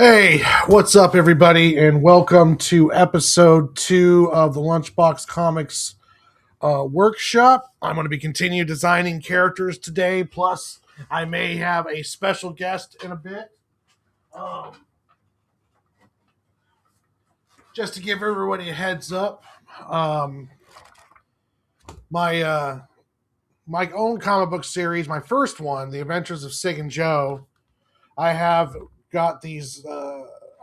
Hey, what's up, everybody, and welcome to episode 2 of the LunchBox Comics workshop. I'm going to be continue designing characters today, plus I may have a special guest in a bit. Um, just to give everybody a heads up, um, my my own comic book series, my first one, The Adventures of Sig and Joe, I have got these.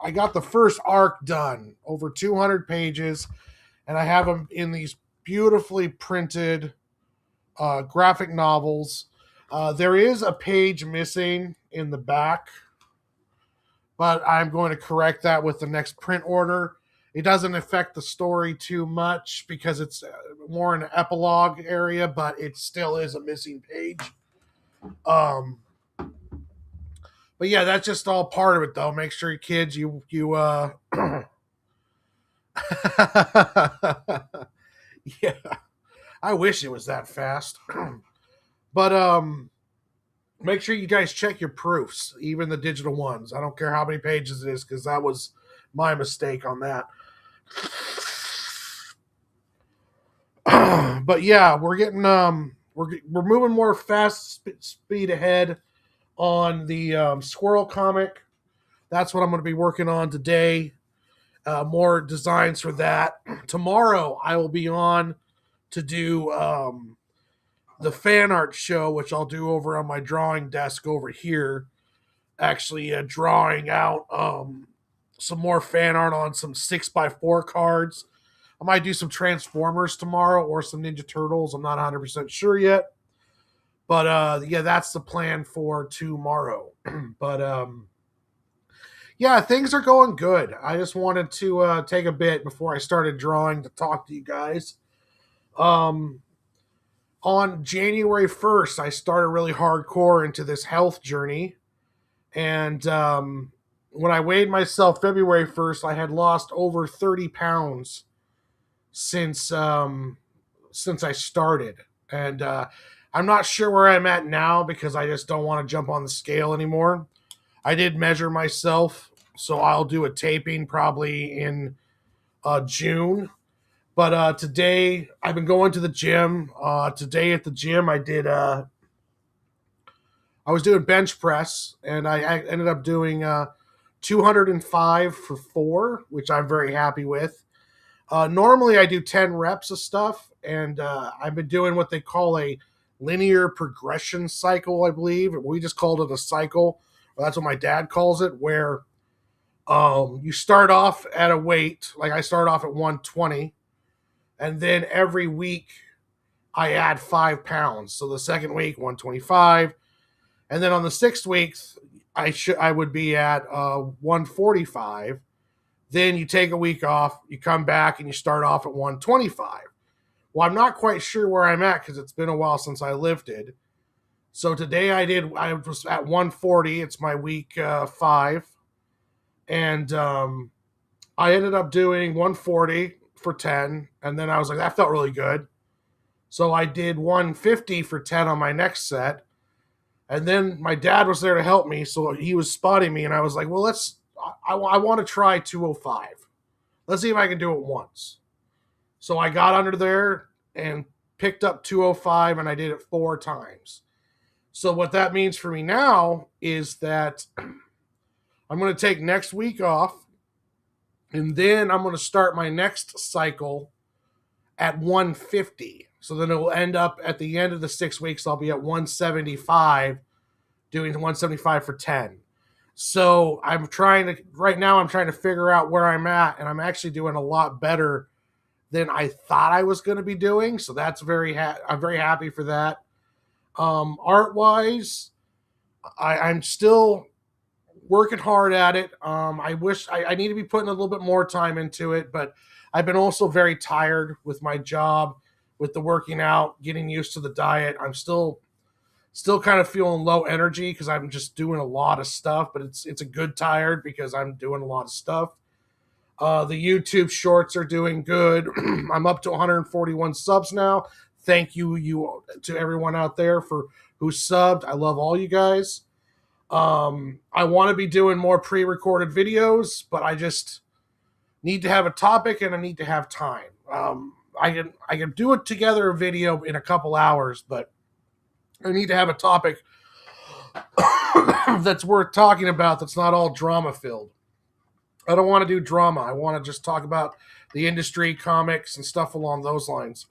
I got the first arc done, over 200 pages, and I have them in these beautifully printed graphic novels. There is a page missing in the back, but I'm going to correct that with the next print order. It doesn't affect the story too much because it's more an epilogue area, but it still is a missing page. Um, but yeah, that's just all part of it, though. Make sure, kids, you yeah, I wish it was that fast. But make sure you guys check your proofs, even the digital ones. I don't care how many pages it is, because that was my mistake on that. But yeah, we're getting we're moving more fast speed ahead on the Squirrel comic. That's what I'm going to be working on today. More designs for that. Tomorrow I will be on to do the fan art show, which I'll do over on my drawing desk over here. Actually, drawing out some more fan art on some 6x4 cards. I might do some Transformers tomorrow or some Ninja Turtles. I'm not 100% sure yet. But yeah, that's the plan for tomorrow. But yeah, things are going good. I just wanted to take a bit before I started drawing to talk to you guys. On January 1st, I started really hardcore into this health journey. And when I weighed myself February 1st, I had lost over 30 pounds since I started. And I'm not sure where I'm at now because I just don't want to jump on the scale anymore. I did measure myself, so I'll do a taping probably in June. But today, I've been going to the gym. Today at the gym, I was doing bench press, and I ended up doing 205 for 4, which I'm very happy with. Normally, I do 10 reps of stuff, and I've been doing what they call a linear progression cycle, I believe. We just called it a cycle. Well, that's what my dad calls it, where you start off at a weight, like I start off at 120, and then every week I add 5 pounds. So the second week, 125, and then on the 6th week, I would be at 145. Then you take a week off, you come back, and you start off at 125. Well, I'm not quite sure where I'm at because it's been a while since I lifted. So today I was at 140. It's my week 5. And I ended up doing 140 for 10. And then I was like, that felt really good. So I did 150 for 10 on my next set. And then my dad was there to help me. So he was spotting me. And I was like, well, I want to try 205. Let's see if I can do it once. So I got under there and picked up 205, and I did it 4 times. So what that means for me now is that I'm going to take next week off, and then I'm going to start my next cycle at 150. So then it will end up at the end of the 6 weeks, I'll be at 175, doing 175 for 10. So right now I'm trying to figure out where I'm at, and I'm actually doing a lot better than I thought I was going to be doing. So that's I'm very happy for that. Art-wise, I'm still working hard at it. I wish I need to be putting a little bit more time into it, but I've been also very tired with my job, with the working out, getting used to the diet. I'm still kind of feeling low energy because I'm just doing a lot of stuff, but it's a good tired because I'm doing a lot of stuff. The YouTube shorts are doing good. I'm up to 141 subs now. Thank you to everyone out there who subbed. I love all you guys. I want to be doing more pre-recorded videos, but I just need to have a topic and I need to have time. I can do it together a video in a couple hours, but I need to have a topic that's worth talking about that's not all drama filled. I don't want to do drama. I want to just talk about the industry, comics, and stuff along those lines.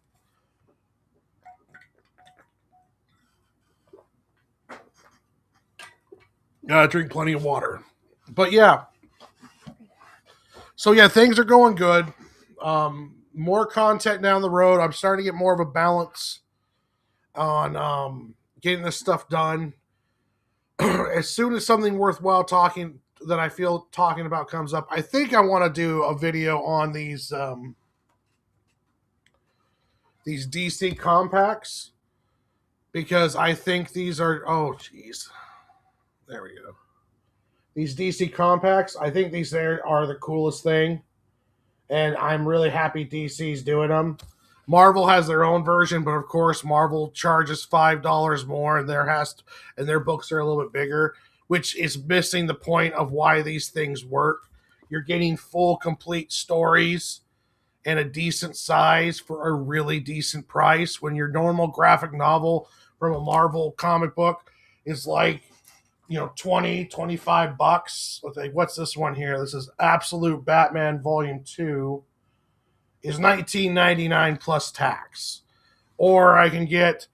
Drink plenty of water. But yeah. So yeah, things are going good. More content down the road. I'm starting to get more of a balance on getting this stuff done. As soon as something worthwhile talking that I feel talking about comes up, I think I want to do a video on these DC compacts because I think these are there we go. These DC compacts, I think these are the coolest thing, and I'm really happy DC's doing them. Marvel has their own version, but of course Marvel charges $5 more, and their books are a little bit bigger, which is missing the point of why these things work. You're getting full, complete stories and a decent size for a really decent price. When your normal graphic novel from a Marvel comic book is like, $20-25. What's this one here? This is Absolute Batman Volume 2. Is $19.99 plus tax. Or I can get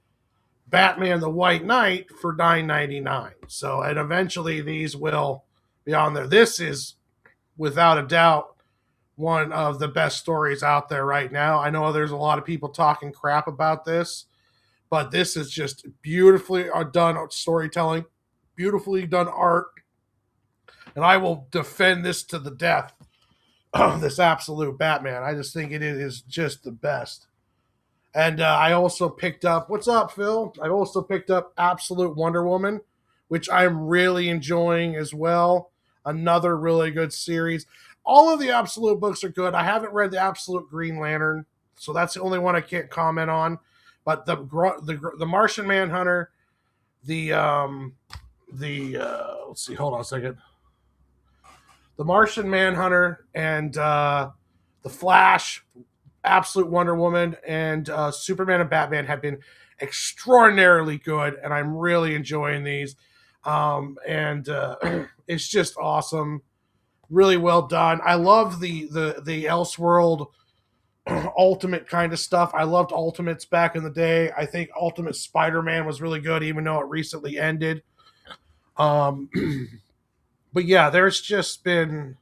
Batman the White Knight for $9.99. So, and eventually these will be on there. This is, without a doubt, one of the best stories out there right now. I know there's a lot of people talking crap about this, but this is just beautifully done storytelling, beautifully done art, and I will defend this to the death. This Absolute Batman. I just think it is just the best. And I also picked up, what's up, Phil? I also picked up Absolute Wonder Woman, which I'm really enjoying as well. Another really good series. All of the Absolute books are good. I haven't read the Absolute Green Lantern, so that's the only one I can't comment on. But the Martian Manhunter, let's see, hold on a second. The Martian Manhunter and the Flash, Absolute Wonder Woman, and Superman and Batman have been extraordinarily good, and I'm really enjoying these. It's just awesome, really well done. I love the Elseworld Ultimate kind of stuff. I loved Ultimates back in the day. I think Ultimate Spider-Man was really good, even though it recently ended. But yeah, there's just been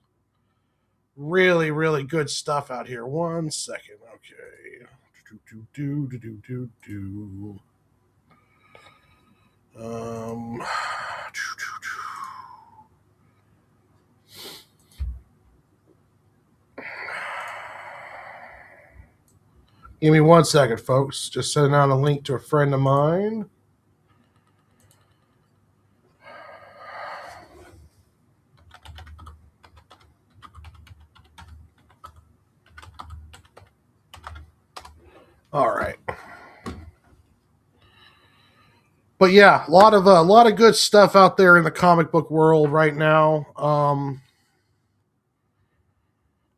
really, really good stuff out here. 1 second. Okay. Give me 1 second, folks. Just sending out a link to a friend of mine. All right. But yeah, a lot of good stuff out there in the comic book world right now.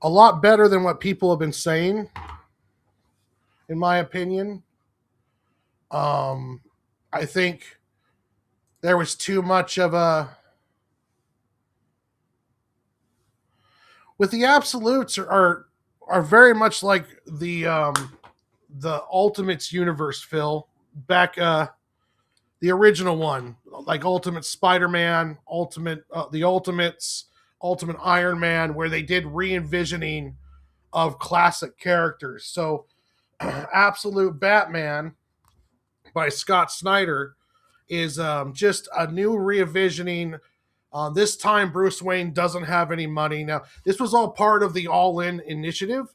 A lot better than what people have been saying, in my opinion. I think there was too much of a. With the Absolutes are very much like the Ultimates universe, Phil. Back the original one, like Ultimate Spider-Man, the Ultimates, Ultimate Iron Man, where they did re-envisioning of classic characters. So Absolute Batman by Scott Snyder is just a new re-envisioning. This time, Bruce Wayne doesn't have any money. Now, this was all part of the All-In initiative,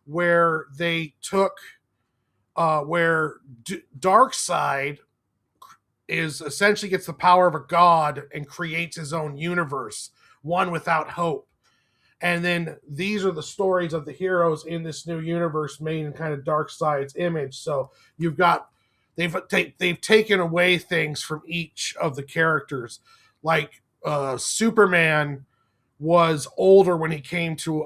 where they took, where Darkseid is essentially gets the power of a god and creates his own universe, one without hope. And then these are the stories of the heroes in this new universe made in kind of Darkseid's image. So you've got they've taken away things from each of the characters. Like Superman was older when he came to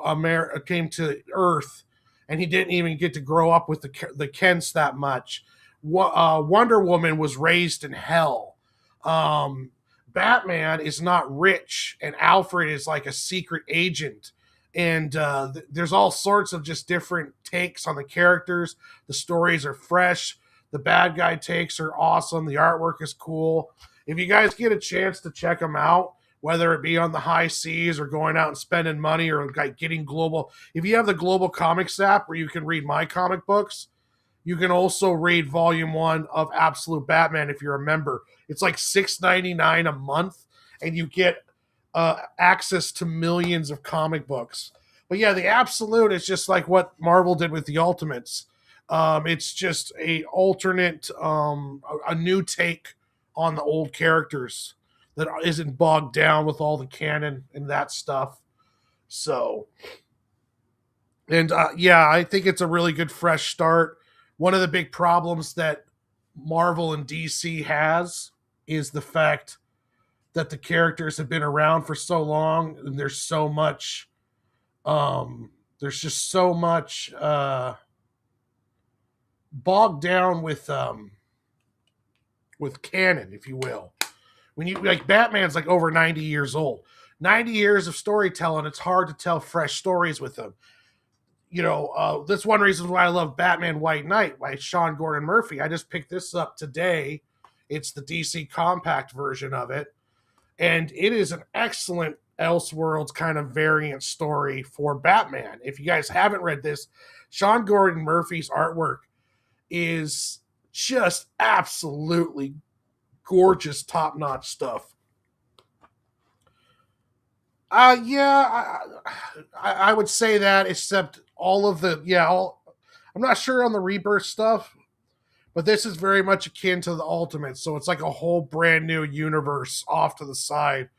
Earth, and he didn't even get to grow up with the Kents that much. Wonder Woman was raised in hell. Um, Batman is not rich, and Alfred is like a secret agent. And there's all sorts of just different takes on the characters. The stories are fresh. The bad guy takes are awesome. The artwork is cool. If you guys get a chance to check them out, whether it be on the high seas or going out and spending money or like getting global. If you have the Global Comix app where you can read my comic books, you can also read volume 1 of Absolute Batman if you're a member. It's like $6.99 a month, and you get access to millions of comic books. But yeah, the Absolute is just like what Marvel did with the Ultimates. It's just a alternate, a new take on the old characters that isn't bogged down with all the canon and that stuff. So, and yeah, I think it's a really good fresh start. One of the big problems that Marvel and DC has is the fact that the characters have been around for so long, and there's just so much bogged down with canon, if you will. When you like Batman's like over 90 years old. 90 years of storytelling, it's hard to tell fresh stories with him. That's one reason why I love Batman White Knight by Sean Gordon Murphy. I just picked this up today. It's the DC compact version of it. And it is an excellent Elseworlds kind of variant story for Batman. If you guys haven't read this, Sean Gordon Murphy's artwork is just absolutely gorgeous, top-notch stuff. Yeah, I would say that, except all of the, I'm not sure on the Rebirth stuff, but this is very much akin to the Ultimate, so it's like a whole brand new universe off to the side.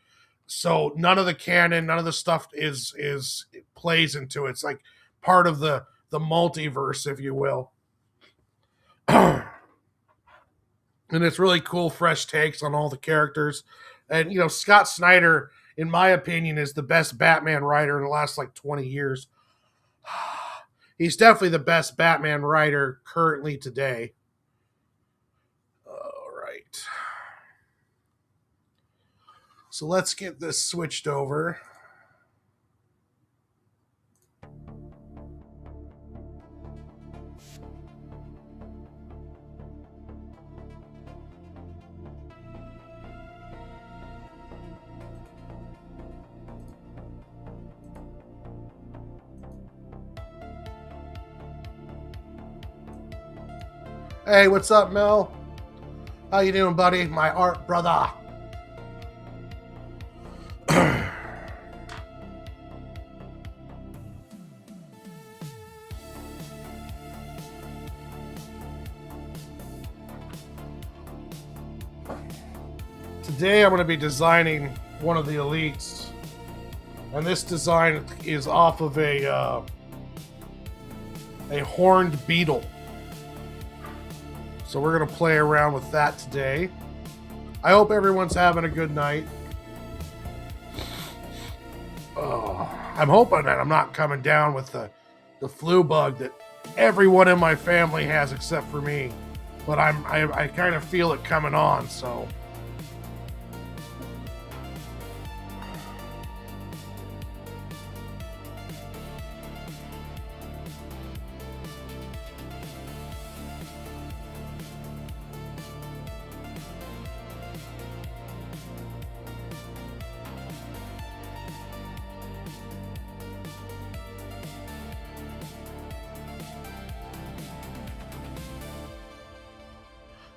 So none of the canon, none of the stuff it plays into it. It's like part of the multiverse, if you will. And it's really cool, fresh takes on all the characters. And Scott Snyder, in my opinion, is the best Batman writer in the last like 20 years. He's definitely the best Batman writer currently today. All right. So let's get this switched over. Hey, what's up, Mel? How you doing, buddy? My art brother. Today I'm going to be designing one of the elites. And this design is off of a horned beetle. So we're going to play around with that today. I hope everyone's having a good night. I'm hoping that I'm not coming down with the flu bug that everyone in my family has except for me. But I kind of feel it coming on, so...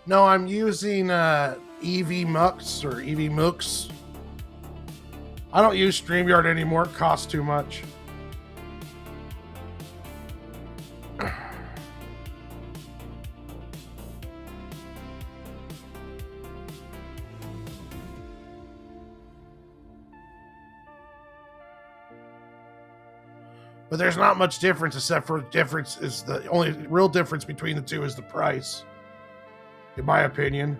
No, I'm using EV Mux or EV Mooks. I don't use StreamYard anymore. It costs too much. But there's not much difference, except for the only real difference between the two is the price, in my opinion.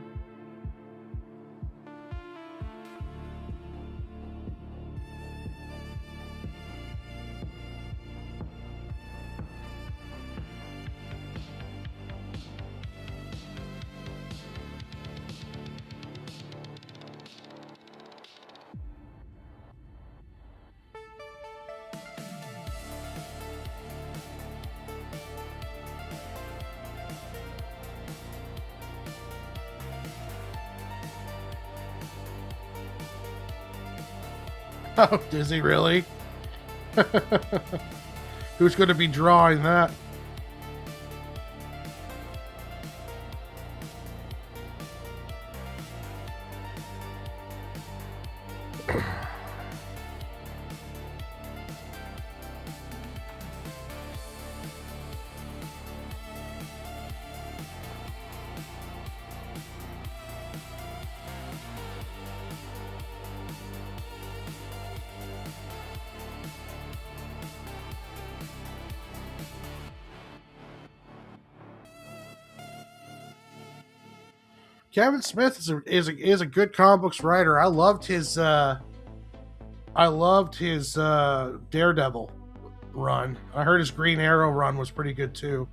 Oh, is he really? Who's going to be drawing that? Kevin Smith is a good comic books writer. I loved his Daredevil run. I heard his Green Arrow run was pretty good too.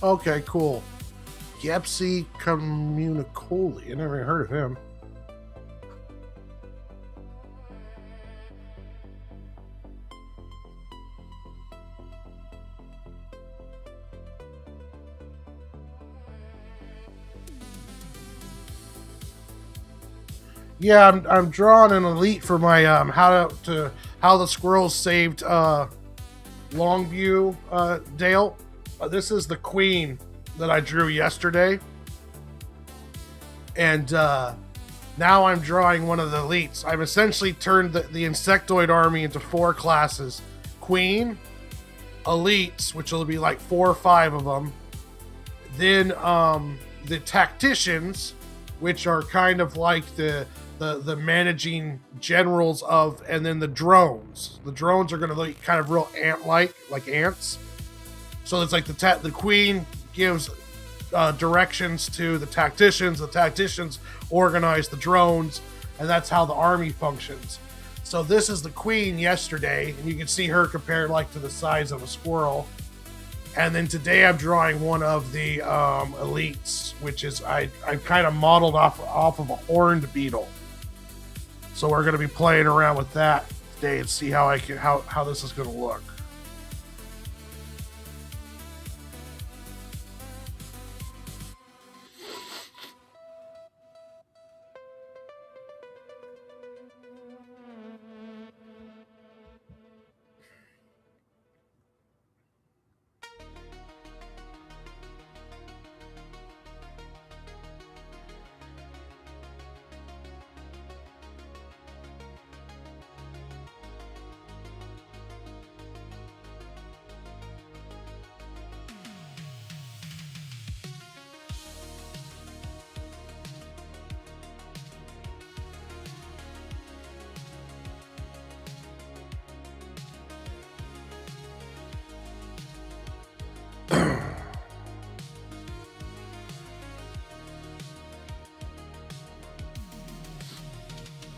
Okay, cool. Gepsy Communicoli. I never even heard of him. Yeah, I'm drawing an elite for my how the Squirrels Saved Longview Dale. This is the queen that I drew yesterday, and now I'm drawing one of the elites. I've essentially turned the insectoid army into 4 classes: queen, elites, which will be like 4 or 5 of them, then the tacticians, which are kind of like the managing generals of, and then the drones. The drones are going to look kind of real ant-like, like ants. So it's like the queen gives directions to the tacticians organize the drones, and that's how the army functions. So this is the queen yesterday, and you can see her compared like to the size of a squirrel. And then today I'm drawing one of the elites, which is I kind of modeled off of a horned beetle. So we're going to be playing around with that today and see how this is going to look.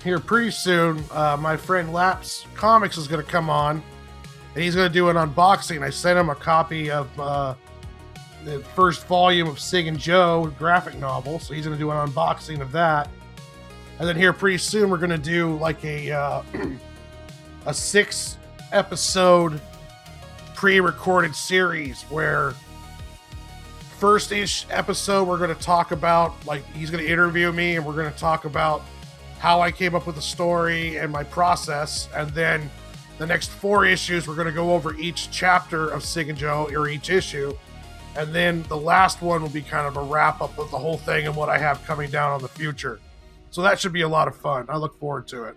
Here pretty soon, my friend Laps Comics is going to come on, and he's going to do an unboxing. I sent him a copy of the first volume of Sig and Joe graphic novel, so he's going to do an unboxing of that. And then here pretty soon, we're going to do like a 6-episode pre-recorded series where first-ish episode we're going to talk about, like, he's going to interview me, and we're going to talk about how I came up with the story and my process. And then the next 4 issues, we're going to go over each chapter of Sig and Joe, or each issue. And then the last one will be kind of a wrap up of the whole thing and what I have coming down on the future. So that should be a lot of fun. I look forward to it.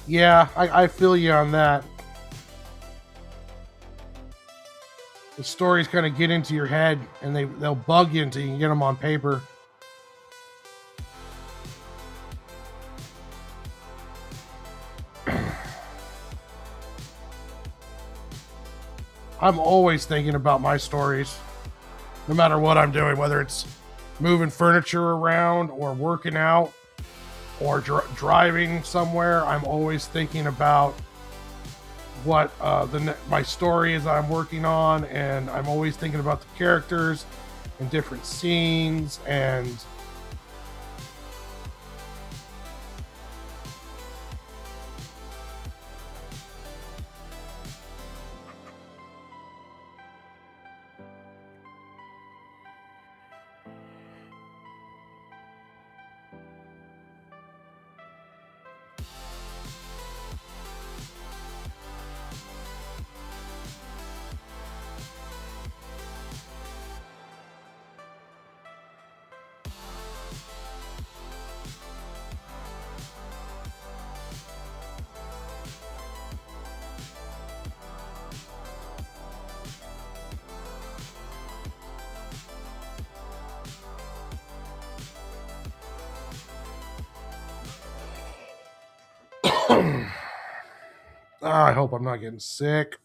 Yeah, I feel you on that. The stories kind of get into your head, and they'll bug you until you can get them on paper. I'm always thinking about my stories, no matter what I'm doing, whether it's moving furniture around or working out or driving somewhere. I'm always thinking about what my story is I'm working on, and I'm always thinking about the characters and different scenes. And I hope I'm not getting sick.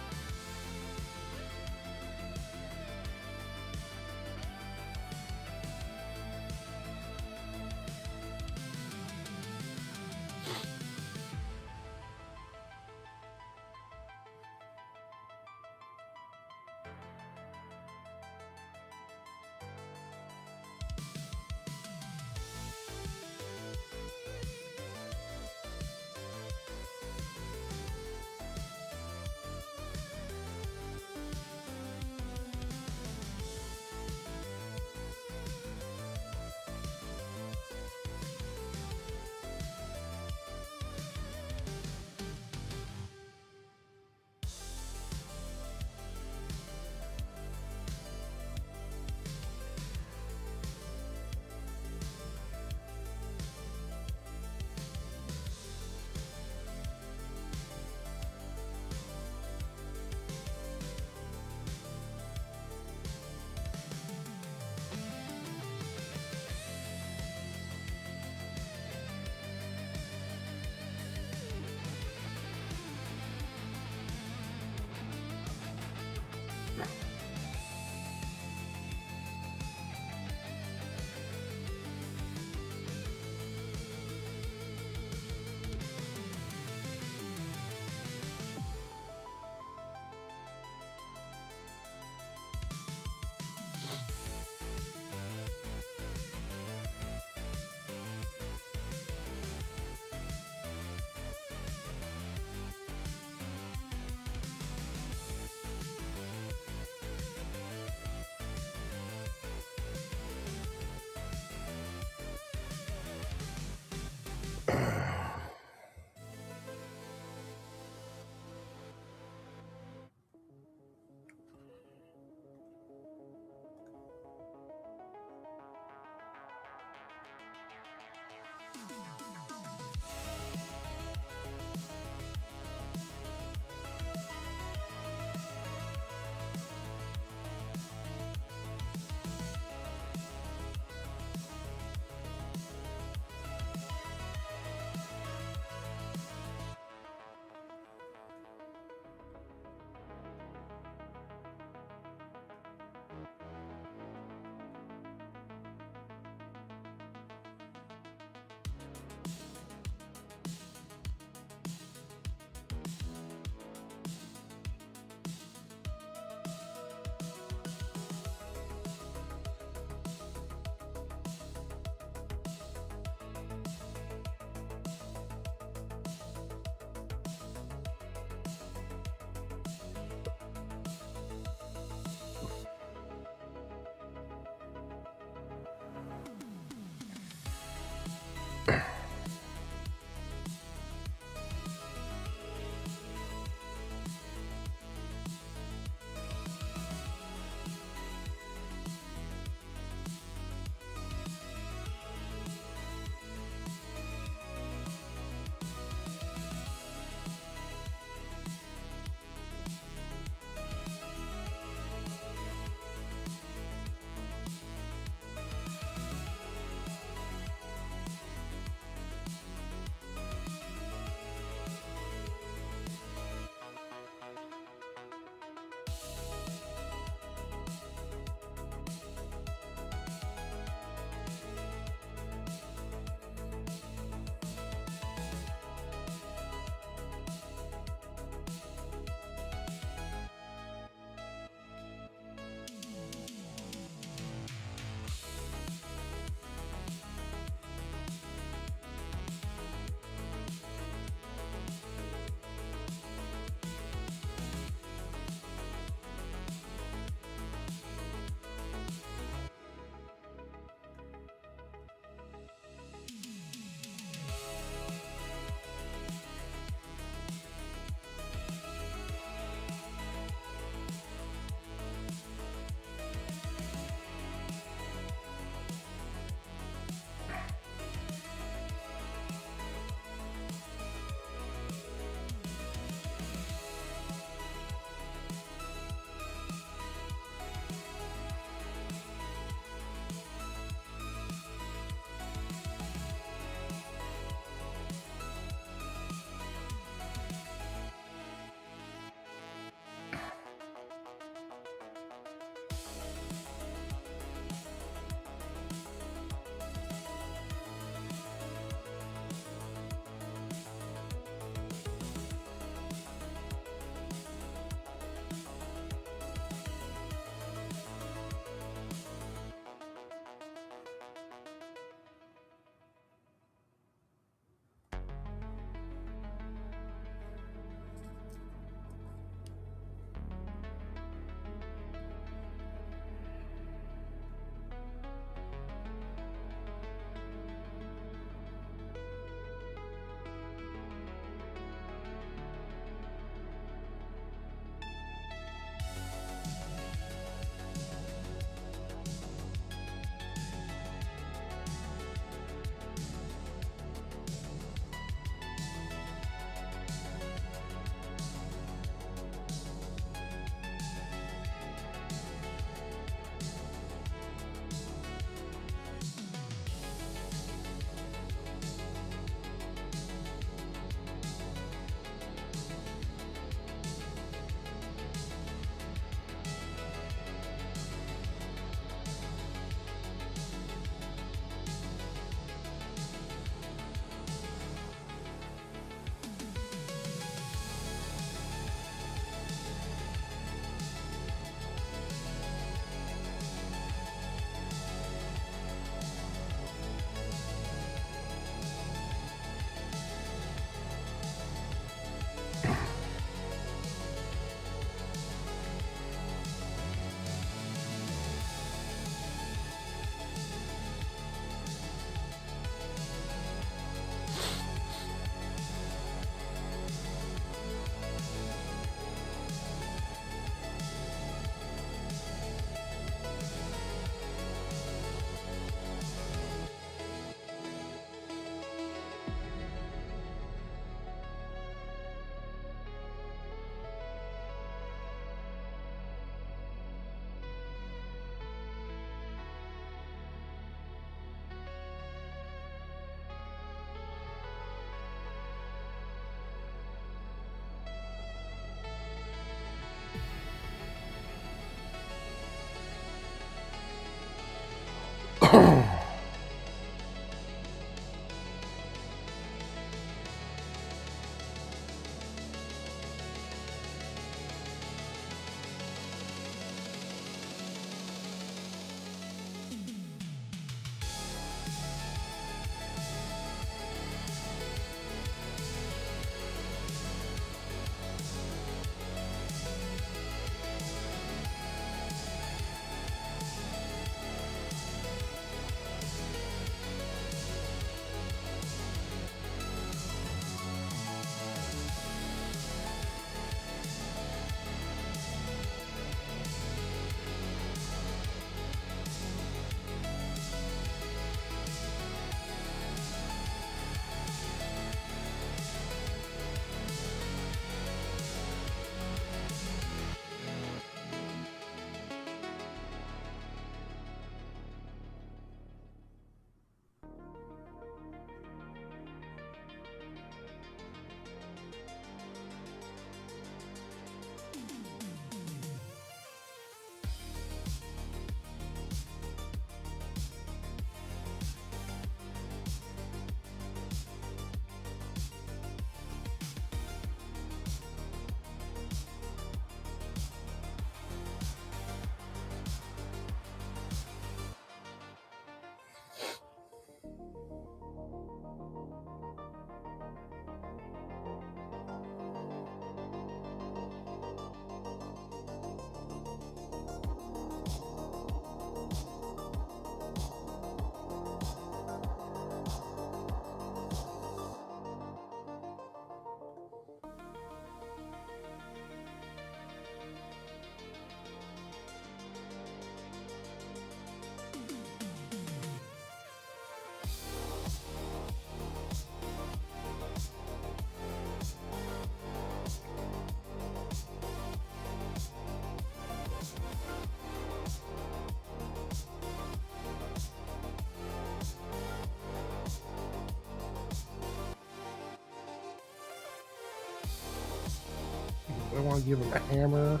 want to give him a hammer.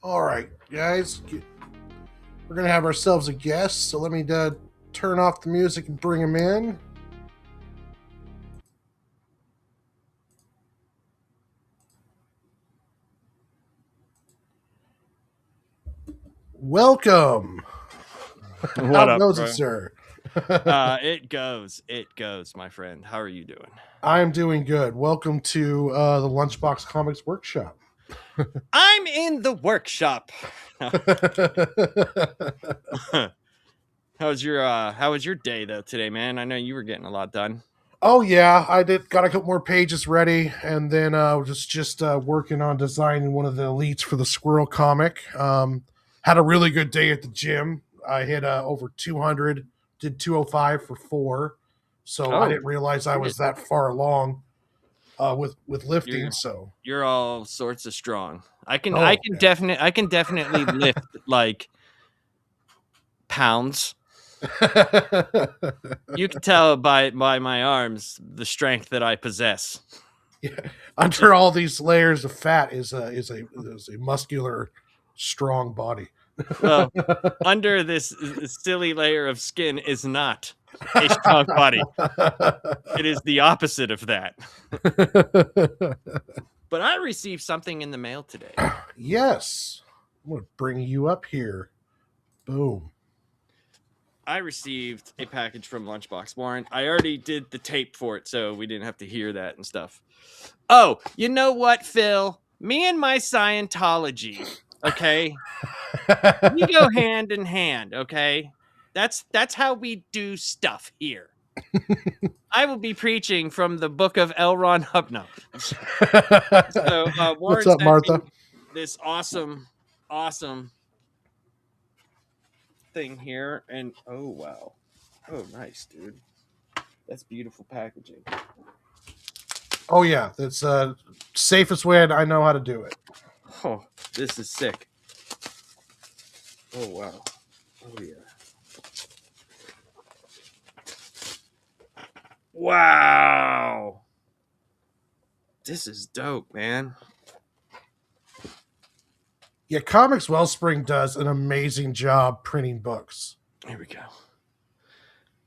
All right, guys, we're gonna have ourselves a guest. So let me turn off the music and bring him in. Welcome. What up, goes bro? it, sir? It goes, my friend. How are you doing? I am doing good. Welcome to the LunchBox Comics Workshop. I'm in the workshop. How was your day though today, man? I know you were getting a lot done. Oh yeah, I got a couple more pages ready, and then just working on designing one of the elites for the Squirrel comic. Had a really good day at the gym. I hit over 200, did 205 for 4. So I didn't realize I was that far along with lifting. You're all sorts of strong. I can yeah. definitely lift like pounds. You can tell by my arms the strength that I possess. Yeah. Under all these layers of fat is a muscular, strong body. Well, under this silly layer of skin is not a strong body. It is the opposite of that. But I received something in the mail today. Yes. I'm going to bring you up here. Boom. I received a package from LunchBox. Warren, I already did the tape for it, so we didn't have to hear that and stuff. Oh, you know what, Phil? Me and my Scientology, okay? We go hand in hand, okay? That's how we do stuff here. I will be preaching from the book of L. Ron Hubbard. So Warren, what's up, Martha? This awesome thing here, and oh wow, oh nice, dude. That's beautiful packaging. Oh yeah, that's safest way I know how to do it. Oh, this is sick. Oh wow. Oh yeah. Wow. This is dope, man. Yeah, Comics Wellspring does an amazing job printing books. Here we go.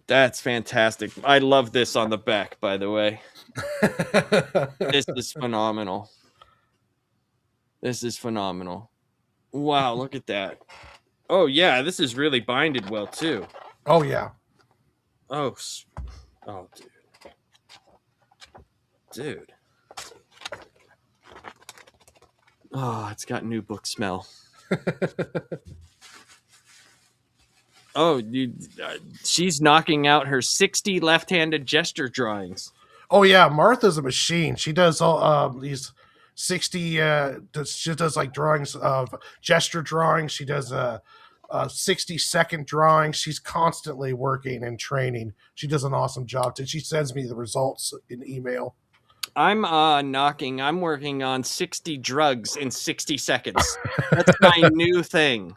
That's fantastic. I love this on the back, by the way. This is phenomenal. This is phenomenal. Wow, look at that. Oh, yeah, this is really binded well, too. Oh, yeah. Oh, dude. Dude. Oh, it's got new book smell. Oh, dude, she's knocking out her 60 left-handed gesture drawings. Oh, yeah, Martha's a machine. She does all these 60, she does like drawings of gesture drawings. She does 60-second drawings. She's constantly working and training. She does an awesome job. And she sends me the results in email. I'm working on 60 drugs in 60 seconds. That's my new thing.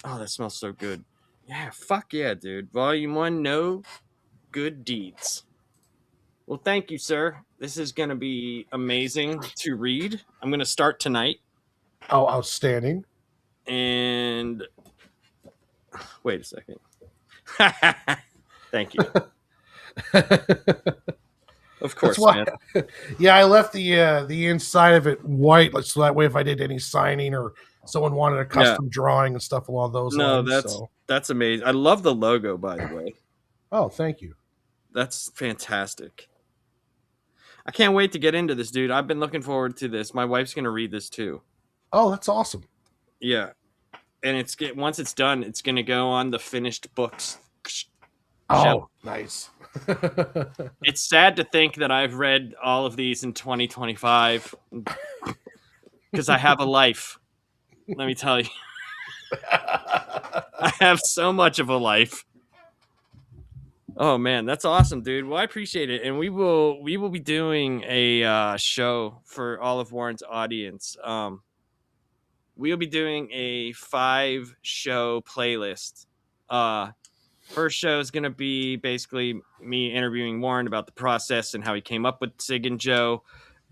Oh, that smells so good. Yeah, fuck yeah, dude. Volume 1, no good deeds. Well, thank you, sir. This is going to be amazing to read. I'm going to start tonight. Oh, outstanding. And wait a second. Thank you. Of course, man. Yeah, I left the inside of it white, so that way if I did any signing or someone wanted a custom drawing and stuff along those lines. No, that's amazing. I love the logo, by the way. Oh, thank you. That's fantastic. I can't wait to get into this, dude. I've been looking forward to this. My wife's going to read this too. Oh, that's awesome. Yeah. And once it's done, it's going to go on the finished books. Oh, nice. It's sad to think that I've read all of these in 2025 because I have a life. Let me tell you. I have so much of a life. Oh man, that's awesome, dude. Well, I appreciate it, and we will be doing a show for all of Warren's audience. We'll be doing a 5 show playlist. Uh, First show is gonna be basically me interviewing Warren about the process and how he came up with Sig and Joe,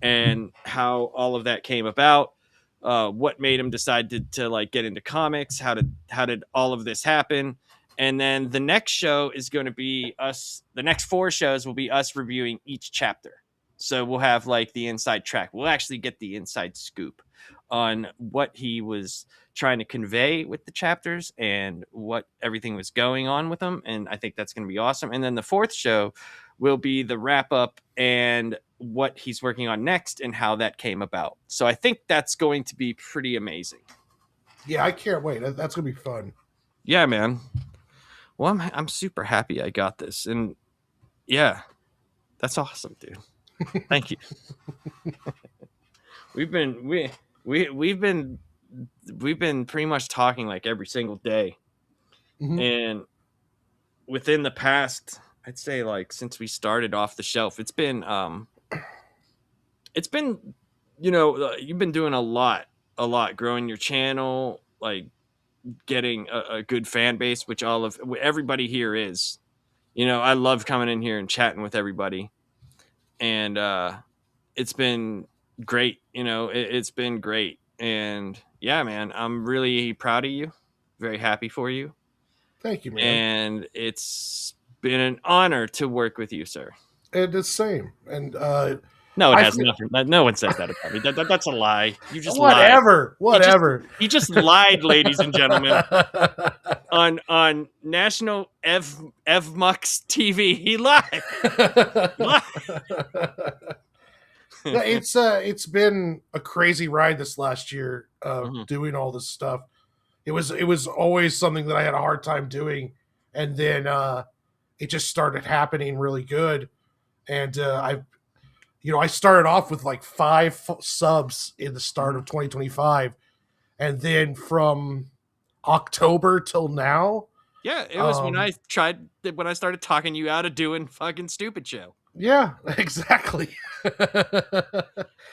and how all of that came about. What made him decide to like get into comics? How did all of this happen? And then the next show is going to be us. The next 4 shows will be us reviewing each chapter. So we'll have like the inside track. We'll actually get the inside scoop on what he was trying to convey with the chapters and what everything was going on with them. And I think that's going to be awesome. And then the 4th show will be the wrap up and what he's working on next and how that came about. So I think that's going to be pretty amazing. Yeah, I can't wait. That's gonna be fun. Yeah, man. Well, I'm super happy I got this, and yeah, that's awesome, dude. Thank you. we've been we've been pretty much talking like every single day, Mhm. and within the past, I'd say like since we started off the shelf, it's been you've been doing a lot growing your channel, like getting a good fan base, which everybody here is. I love coming in here and chatting with everybody, and it's been great. It's been great, and yeah, man, I'm really proud of you, very happy for you, Thank you, man. and it's been an honor to work with you, sir. And the same. And No, it I has feel, nothing. No one says that about me. That's a lie. You just lied. whatever, whatever. He just lied, ladies and gentlemen, on national Evmux TV. He lied. No, it's been a crazy ride this last year, Mhm. doing all this stuff. It was always something that I had a hard time doing, and then it just started happening really good. And I started off with like 5 subs in the start of 2025, and then from October till now, Yeah, it was um, when I started talking you out of doing fucking stupid show. yeah, exactly. I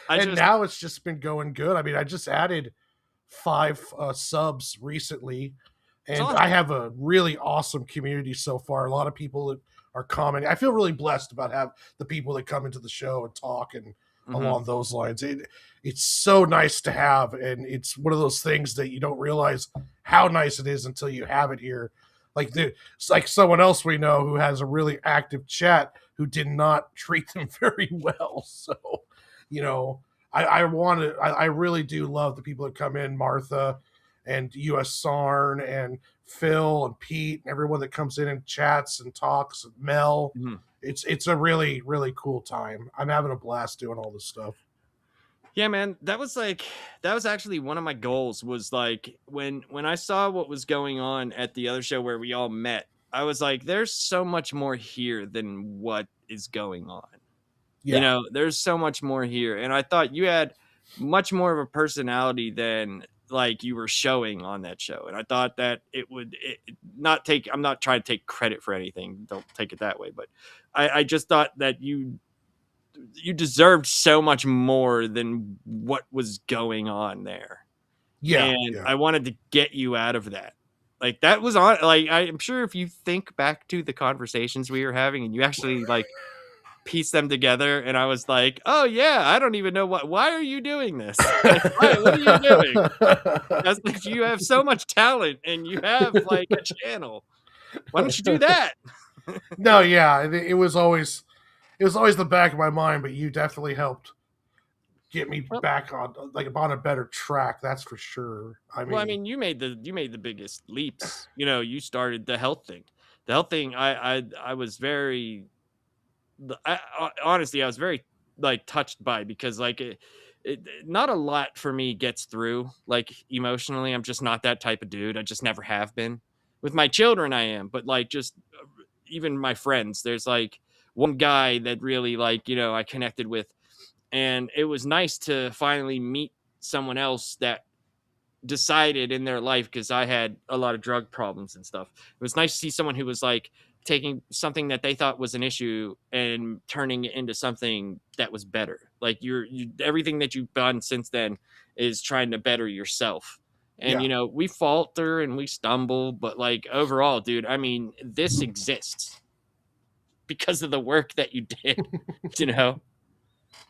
And just now it's just been going good. I mean, I just added 5 subs recently, It's and I awesome. have a really awesome community so far. A lot of people that are commenting. I feel really blessed about the people that come into the show and talk and Hmm. along those lines. It's so nice to have, and it's one of those things that you don't realize how nice it is until you have it here. It's like someone else we know who has a really active chat who did not treat them very well. So, you know, I really do love the people that come in, Martha and US Sarn and Phil and Pete and everyone that comes in and chats and talks and Mel. Hmm. It's a really, really cool time. I'm having a blast doing all this stuff. Yeah, man, that was actually one of my goals. Was like when I saw what was going on at the other show where we all met. I was like, there's so much more here than what is going on. Yeah. There's so much more here, and I thought you had much more of a personality than like you were showing on that show. And I thought that not take. I'm not trying to take credit for anything. Don't take it that way, but I just thought that you deserved so much more than what was going on there, Yeah. and Yeah. I wanted to get you out of that. Like that was on. Like I'm sure if you think back to the conversations we were having, and you actually like piece them together, and I was like, oh yeah, I don't even know why are you doing this. Like, what are you doing? That's like, you have so much talent and you have like a channel, why don't you do that? No, yeah, it was always the back of my mind, but you definitely helped get me well, back on a better track. That's for sure. I well, I mean, mean, you made the biggest leaps. You started the health thing. I was very honestly, I was very like touched by, because like not a lot for me gets through like emotionally. I'm just not that type of dude. I just never have been. With my children, I am, but like just even my friends, there's like one guy that really like I connected with, and it was nice to finally meet someone else that decided in their life, because I had a lot of drug problems and stuff. It was nice to see someone who was like taking something that they thought was an issue and turning it into something that was better. Like everything that you've done since then is trying to better yourself. And Yeah. we falter and we stumble, but like overall, dude, I mean, this exists because of the work that you did, you know?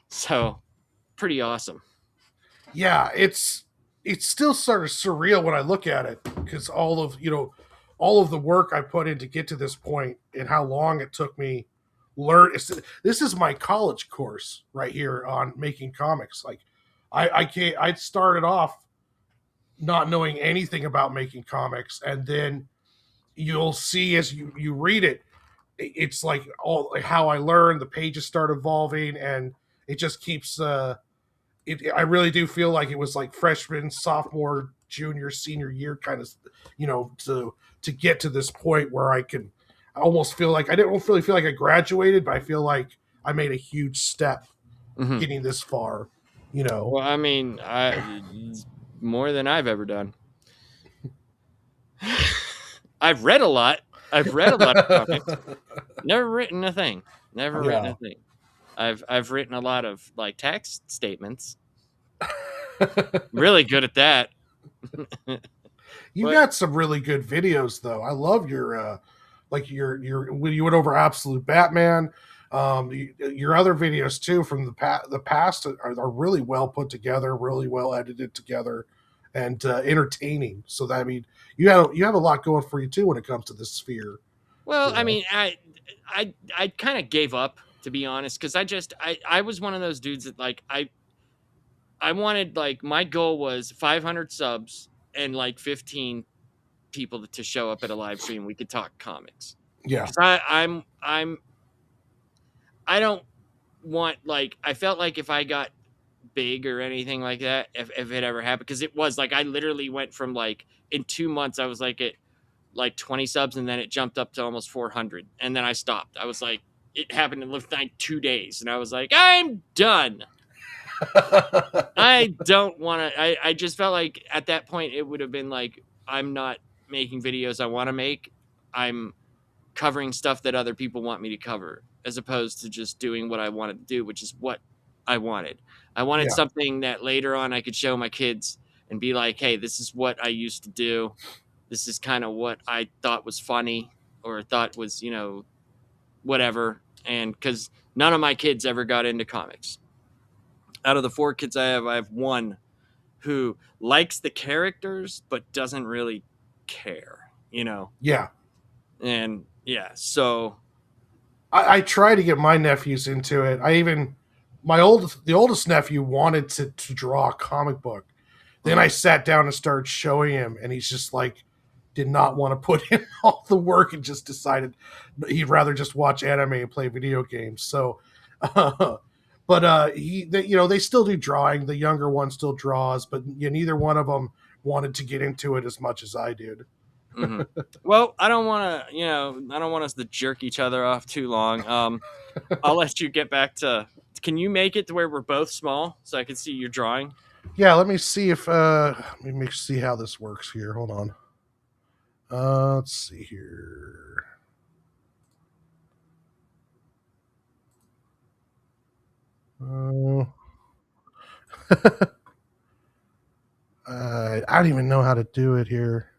So pretty awesome. Yeah, it's still sort of surreal when I look at it because all of the work I put in to get to this point and how long it took me this is my college course right here on making comics. Like I can't I started off not knowing anything about making comics, and then you'll see as you read it, it's like all like how I learned, the pages start evolving, and it just keeps I really do feel like it was like freshman, sophomore, junior, senior year kind of, to get to this point where I almost feel like I didn't really feel like I graduated, but I feel like I made a huge step Mhm. getting this far, you know. Well, I mean, more than I've ever done. I've read a lot. I've read a lot of comics. Never written a thing. Never written Yeah. a thing. I've written a lot of like text statements. Really good at that. You But got some really good videos though. I love your like your when you went over Absolute Batman. Your other videos too from the past are really well put together, really well edited together, and entertaining. So that I mean, you have a lot going for you too when it comes to this sphere. well, You I know. mean, I kind of gave up, to be honest, because I was one of those dudes that like I wanted, like, my goal was 500 subs and like 15 people to show up at a live stream. We could talk comics, Yeah. because I don't want, like, I felt like if I got big or anything like that, if it ever happened, because it was like I literally went from like in 2 months I was like at like 20 subs, and then it jumped up to almost 400, and then I stopped. I was like, it happened in like 2 days, and I was like, I'm done. I don't want to. I just felt like at that point it would have been like, I'm not making videos I want to make. I'm covering stuff that other people want me to cover, as opposed to just doing what I wanted to do, which is what I wanted. I wanted Yeah. something that later on I could show my kids and be like, hey, this is what I used to do. This is kind of what I thought was funny, or thought was, whatever. And because none of my kids ever got into comics. Out of the 4 kids I have one who likes the characters but doesn't really care. Yeah. And yeah, so I try to get my nephews into it. The oldest nephew wanted to draw a comic book. Then I mhm, sat down and started showing him, and he's just like, did not want to put in all the work and just decided he'd rather just watch anime and play video games. So, but they still do drawing. The younger one still draws, but neither one of them wanted to get into it as much as I did. mhm. Well, I don't want to, I don't want us to jerk each other off too long. I'll let you get back to. Can you make it to where we're both small so I can see your drawing? Yeah, let me see if let me see how this works here. Hold on. Let's see here. Uh, I don't even know how to do it here.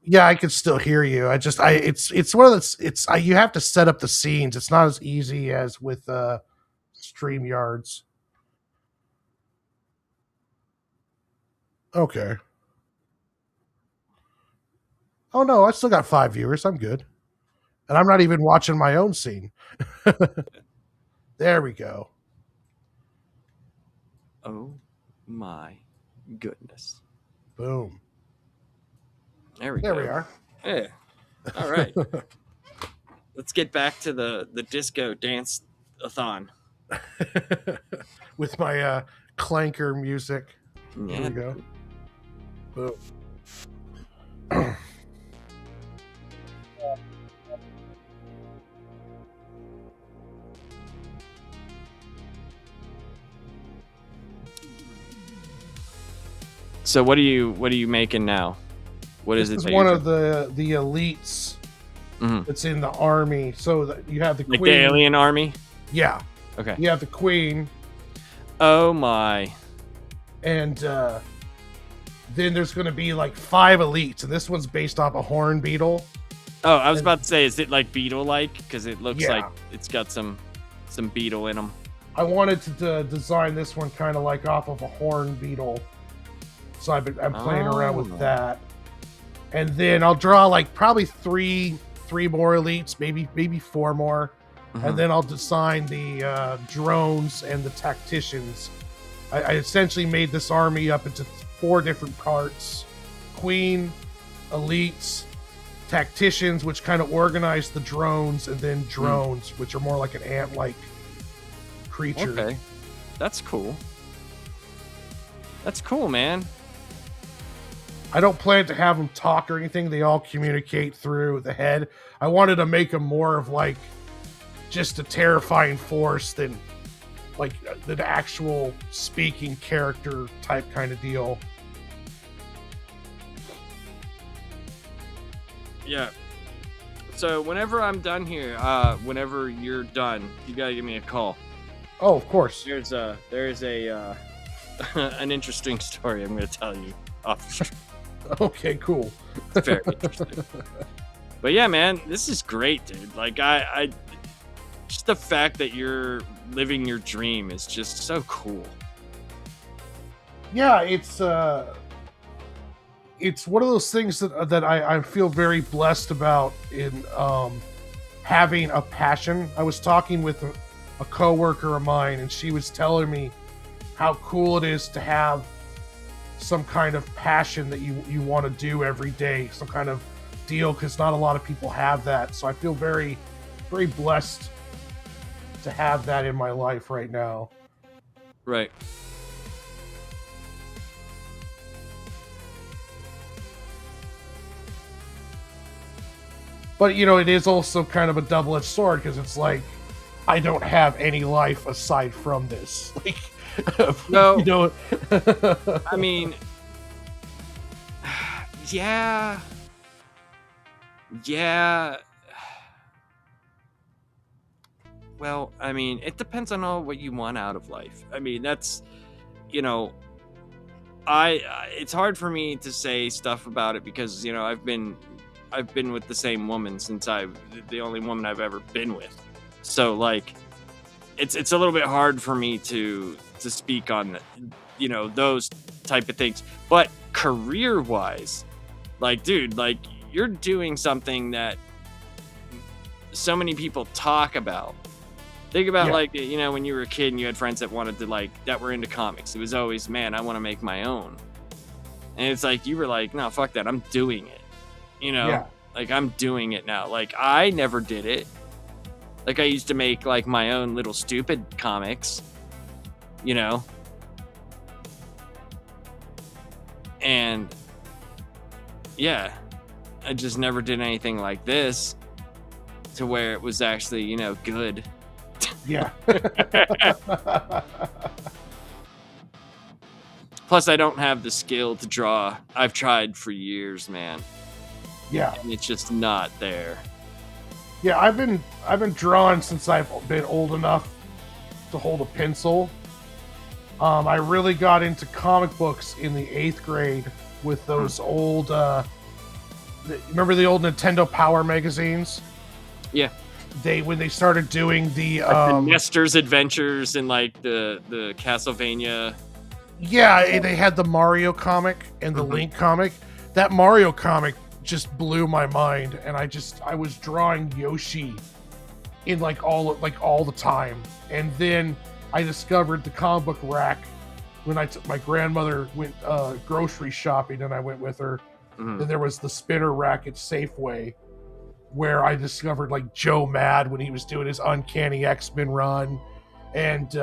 Yeah, I can still hear you. It's one of those. You have to set up the scenes. It's not as easy as with Stream Yards. Okay. Oh no, I still got 5 viewers. I'm good, and I'm not even watching my own scene. There we go. Oh my goodness. Boom. There we There we go. are. Yeah. All right. Let's get back to the disco dance a-thon. With my clanker music. Here Yeah. we go. Boom. So what are you making now? What is This it? is That one you're of the elites Mhm. that's in the army. So that you have the like queen. the alien army? Yeah, Okay. you have the queen, Oh my. and then there's going to be like 5 elites, and this one's based off a horn beetle. Oh, I was about to say, is it like beetle-like? Because it looks Yeah. like it's got some beetle in them. I wanted to design this one kind of like off of a horn beetle, so I'm playing around with that. And then I'll draw like probably three more elites, maybe 4 more, and then I'll design the drones and the tacticians. I essentially made this army up into 4 different parts: queen, elites, tacticians, which kind of organize the drones, and then drones, which are more like an ant-like creature. Okay, that's cool. That's cool, man. I don't plan to have them talk or anything. They all communicate through the head. I wanted to make them more of like just a terrifying force than like the actual speaking character type kind of deal. Yeah. So whenever I'm done here, whenever you're done, you gotta give me a call. Oh, of course. There's a an interesting story I'm gonna tell you off. Okay, cool. It's very interesting. But yeah, man, this is great, dude. Like I just the fact that you're living your dream is just so cool. Yeah, it's one of those things that I feel very blessed about in having a passion. I was talking with a coworker of mine, and she was telling me how cool it is to have some kind of passion that you want to do every day, some kind of deal, because not a lot of people have that. So I feel very, very blessed to have that in my life right now. Right. But, you know, it is also kind of a double-edged sword, because it's like, I don't have any life aside from this. Like, no, you know, I mean, yeah. Well, I mean, it depends on what you want out of life. I mean, that's, you know, it's hard for me to say stuff about it because, you know, I've been with the same woman since the only woman I've ever been with. So like, it's a little bit hard for me to speak on, you know, those type of things. But career wise, like, dude, like you're doing something that so many people talk about. Think about like, you know, when you were a kid and you had friends that wanted to that were into comics. It was always, man, I want to make my own. And it's like, you were like, no, fuck that. I'm doing it. You know, like I'm doing it now. Like I never did it. Like I used to make like my own little stupid comics, you know, and yeah, I just never did anything like this to where it was actually, you know, good. Yeah. Plus, I don't have the skill to draw. I've tried for years, man. Yeah. And it's just not there. Yeah, I've been drawing since I've been old enough to hold a pencil. I really got into comic books in the 8th grade with those old. Remember the old Nintendo Power magazines? Yeah. When they started doing the Nestor's Adventures and like the Castlevania. Yeah, they had the Mario comic and the Link comic. That Mario comic just blew my mind, and I was drawing Yoshi in like all the time. And then I discovered the comic book rack when my grandmother went grocery shopping, and I went with her. And there was the spinner rack at Safeway, where I discovered like Joe Mad when he was doing his Uncanny X-Men run, and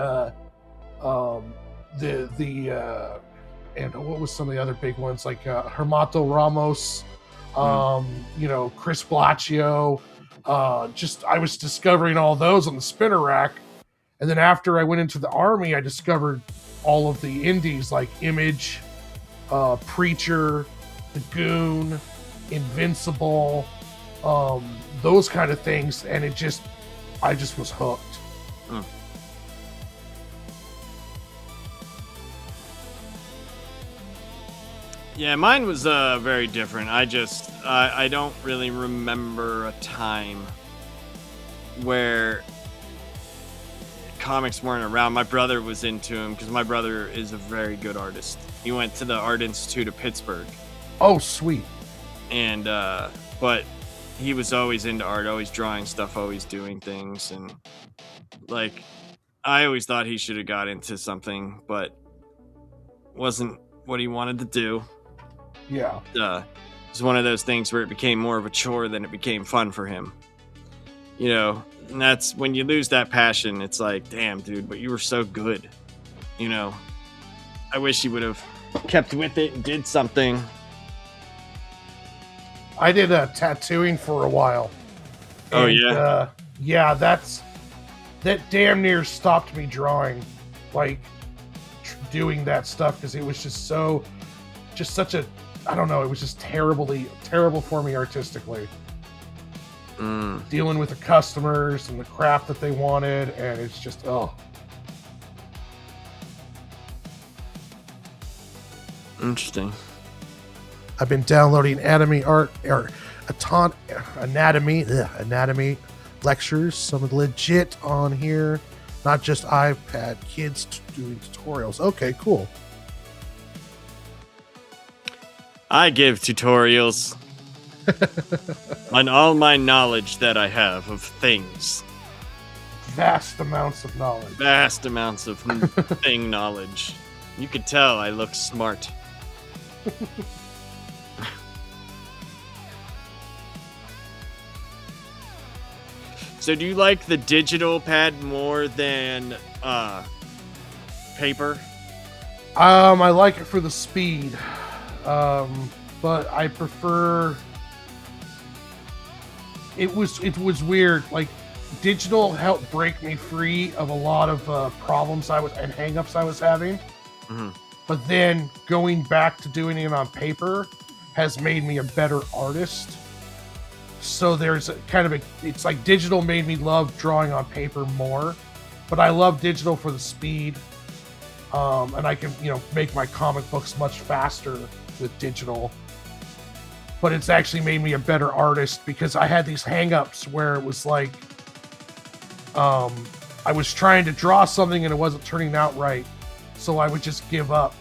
and what was some of the other big ones, like Hermato Ramos, you know, Chris Blasio. I was discovering all those on the spinner rack. And then after I went into the army, I discovered all of the indies like Image Preacher, The Goon, Invincible, those kind of things, and I just was hooked. Mm. Yeah, mine was very different. I don't really remember a time where comics weren't around. My brother was into them because my brother is a very good artist. He went to the Art Institute of Pittsburgh. Oh, sweet. And but he was always into art, always drawing stuff, always doing things, and like I always thought he should have got into something, but wasn't what he wanted to do. Yeah. It's one of those things where it became more of a chore than it became fun for him. You know, and that's when you lose that passion. It's like, damn, dude, but you were so good. You know, I wish he would have kept with it and did something. I did tattooing for a while. Oh, yeah? Yeah, that damn near stopped me drawing, like, doing that stuff, because it was just such a, I don't know, it was just terrible for me artistically. Dealing with the customers and the crap that they wanted, and it's just, oh. Interesting. I've been downloading anatomy lectures, some legit on here, not just iPad kids doing tutorials. Okay, cool. I give tutorials on all my knowledge that I have of things. Vast amounts of knowledge. Vast amounts of thing knowledge. You could tell I look smart. So do you like the digital pad more than paper? I like it for the speed. But I prefer. It was weird. Like, digital helped break me free of a lot of problems and hang-ups I was having. Mm-hmm. But then going back to doing it on paper has made me a better artist. So there's it's like digital made me love drawing on paper more, but I love digital for the speed. And I can, make my comic books much faster with digital. But it's actually made me a better artist, because I had these hang-ups where it was like, I was trying to draw something and it wasn't turning out right, so I would just give up.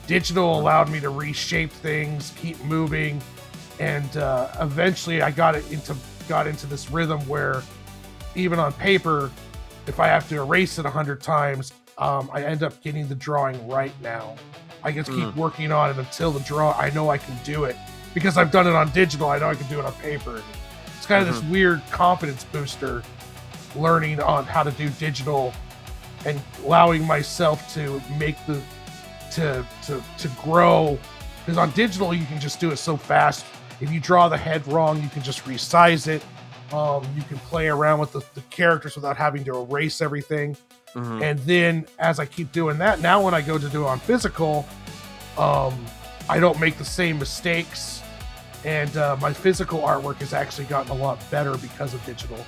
Digital allowed me to reshape things, keep moving, and eventually I got into this rhythm where even on paper, if I have to erase it 100 times, I end up getting the drawing right now. I just keep working on it until I know I can do it. Because I've done it on digital, I know I can do it on paper. It's kind of this weird confidence booster, learning on how to do digital and allowing myself to make to grow. Because on digital, you can just do it so fast. If you draw the head wrong, you can just resize it. You can play around with the characters without having to erase everything. Mm-hmm. And then as I keep doing that, now when I go to do it on physical, I don't make the same mistakes. And my physical artwork has actually gotten a lot better because of digital.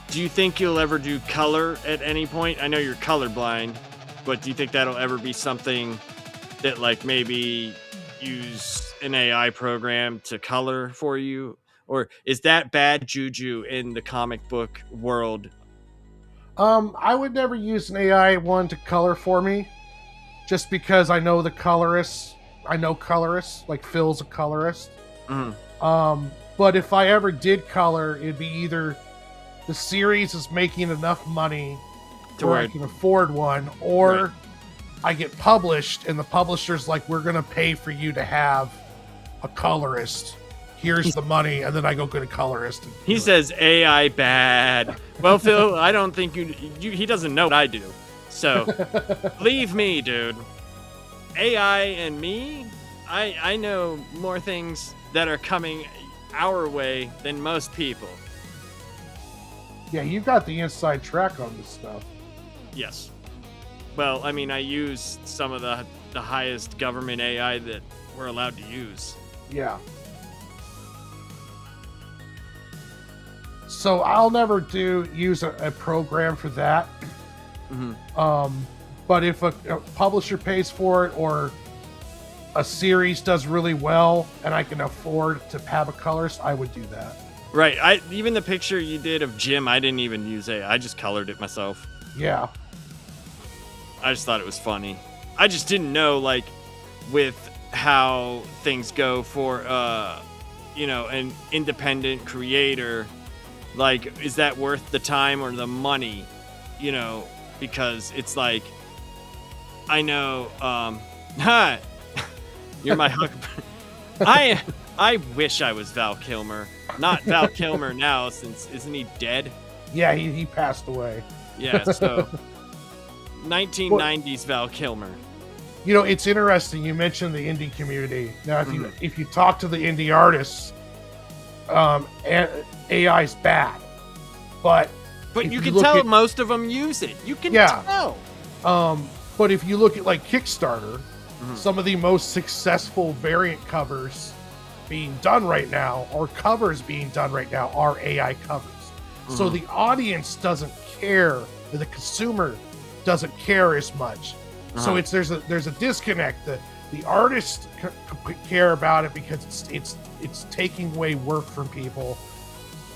Do you think you'll ever do color at any point? I know you're colorblind, but do you think that'll ever be something that, like, maybe use an AI program to color for you? Or is that bad juju in the comic book world? I would never use an AI one to color for me, just because I know the colorists. I know colorists, like Phil's a colorist. But if I ever did color, it'd be either the series is making enough money where I can afford one, or I get published and the publisher's like, we're going to pay for you to have a colorist. Here's the money, and then I go get a colorist. He says AI bad. Well, Phil, I don't think he doesn't know what I do. So leave me, dude. AI and me, I know more things that are coming our way than most people. Yeah, you've got the inside track on this stuff. Yes. Well, I mean, I use some of the highest government AI that we're allowed to use. Yeah. So I'll never use a program for that. But if a publisher pays for it, or a series does really well and I can afford to have a colorist, I would do that. Right. Even the picture you did of Jim, I didn't even use AI. I just colored it myself. Yeah. I just thought it was funny. I just didn't know, like, with how things go for, an independent creator, like, is that worth the time or the money? Because it's like, I know, hi, you're my huck. I wish I was Val Kilmer. Not Val Kilmer now, since, isn't he dead? Yeah, he passed away. Yeah, so 1990s Val Kilmer. It's interesting. You mentioned the indie community. Now, if you talk to the indie artists, AI's bad, but you can tell most of them use it. You can tell. But if you look at like Kickstarter, some of the most successful variant covers being done right now, or covers being done right now, are AI covers. So the audience doesn't care, the consumer doesn't care as much. So there's a disconnect. The artists care about it because it's taking away work from people,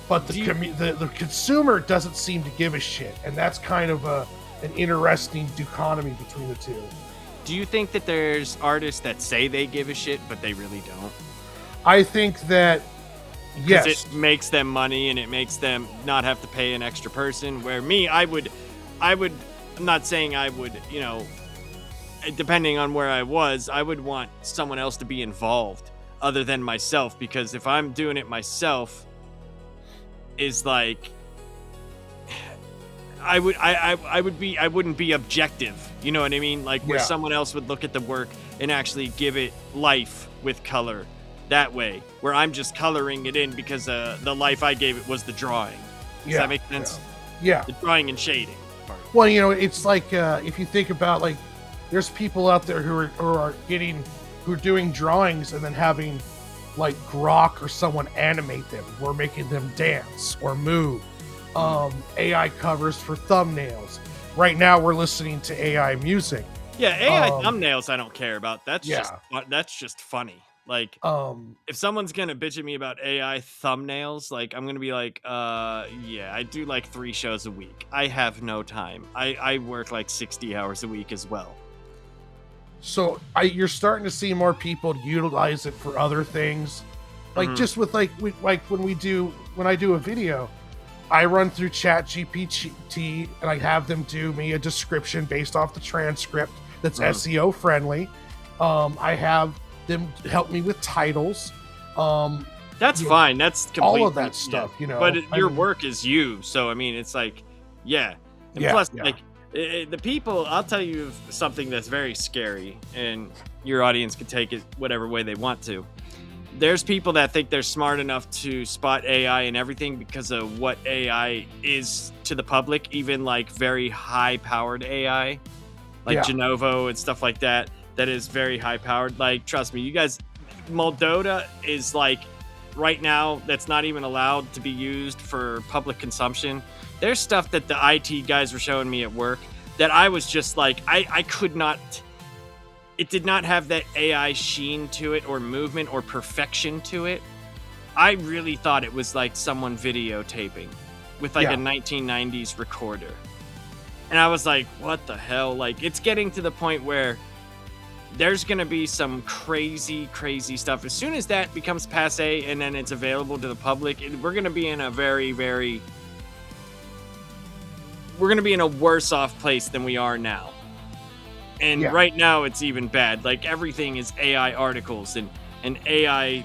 but the consumer doesn't seem to give a shit, and that's kind of an interesting dichotomy between the two. Do you think that there's artists that say they give a shit, but they really don't? I think that, yes. It makes them money and it makes them not have to pay an extra person. Where me, I would, I'm not saying I would, depending on where I was, I would want someone else to be involved other than myself, because if I'm doing it myself, is like, I wouldn't be objective. You know what I mean? Like, where someone else would look at the work and actually give it life with color that way, where I'm just coloring it in because the life I gave it was the drawing. Does that make sense? Yeah. The drawing and shading part. Well, it's like, if you think about, like, there's people out there who are doing drawings and then having like Grok or someone animate them. We're making them dance or move. AI covers for thumbnails. Right now we're listening to AI music. Yeah, AI thumbnails I don't care about. That's just funny. Like, if someone's gonna bitch at me about AI thumbnails, like, I'm gonna be like, yeah, I do like 3 shows a week. I have no time. I work like 60 hours a week as well. So you're starting to see more people utilize it for other things, like just with when I do a video, I run through ChatGPT and I have them do me a description based off the transcript that's SEO friendly. I have them help me with titles. That's fine. That's completely, all of that stuff, But your work is you, so I mean, it's like, and plus, like, the people, I'll tell you something that's very scary, and your audience can take it whatever way they want to. There's people that think they're smart enough to spot AI and everything because of what AI is to the public, even like very high-powered AI, like Genovo and stuff like that is very high-powered. Like, trust me, you guys, Moldota is like, right now, that's not even allowed to be used for public consumption. There's stuff that the IT guys were showing me at work that I was just like, I could not, it did not have that AI sheen to it or movement or perfection to it. I really thought it was like someone videotaping with like a 1990s recorder. And I was like, what the hell? Like, it's getting to the point where there's going to be some crazy, crazy stuff. As soon as that becomes passe and then it's available to the public, we're going to be in a very, very... we're going to be in a worse off place than we are now. And right now it's even bad. Like, everything is AI articles and AI,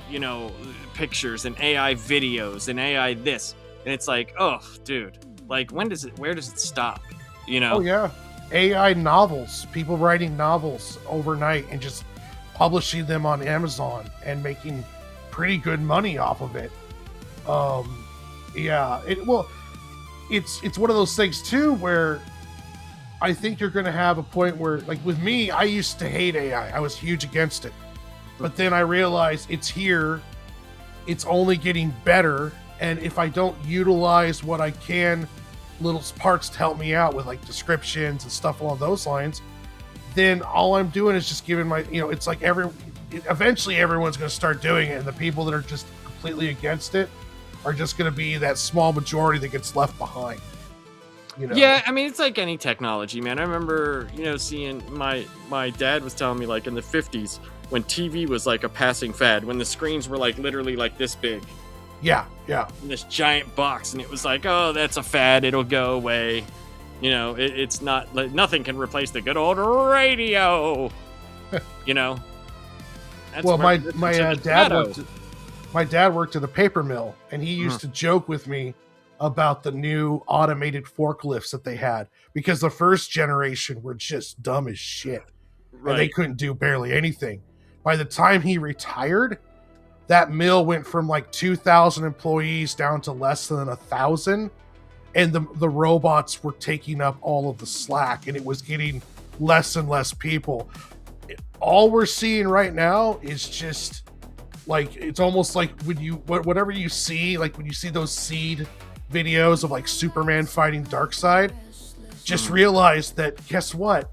pictures and AI videos and AI this. And it's like, oh, dude, like, where does it stop? Oh, yeah. AI novels, people writing novels overnight and just publishing them on Amazon and making pretty good money off of it. It's one of those things too where I think you're going to have a point where, like with me, I used to hate AI. I was huge against it. But then I realized it's here. It's only getting better. And if I don't utilize what I can, little parts to help me out with like descriptions and stuff along those lines, then all I'm doing is just giving my, it's like eventually everyone's going to start doing it. And the people that are just completely against it are just going to be that small majority that gets left behind. Yeah, I mean, it's like any technology, man. I remember, seeing my dad was telling me, like, in the 50s when TV was like a passing fad, when the screens were like literally like this big. Yeah. In this giant box, and it was like, oh, that's a fad, it'll go away. It's not, like, nothing can replace the good old radio. That's well, my dad worked at a paper mill, and he used to joke with me about the new automated forklifts that they had, because the first generation were just dumb as shit. Right. And they couldn't do barely anything. By the time he retired, that mill went from like 2,000 employees down to less than 1,000, and the robots were taking up all of the slack, and it was getting less and less people. All we're seeing right now is just like, it's almost like whatever you see, like when you see those seed videos of like Superman fighting Darkseid, just realize that, guess what?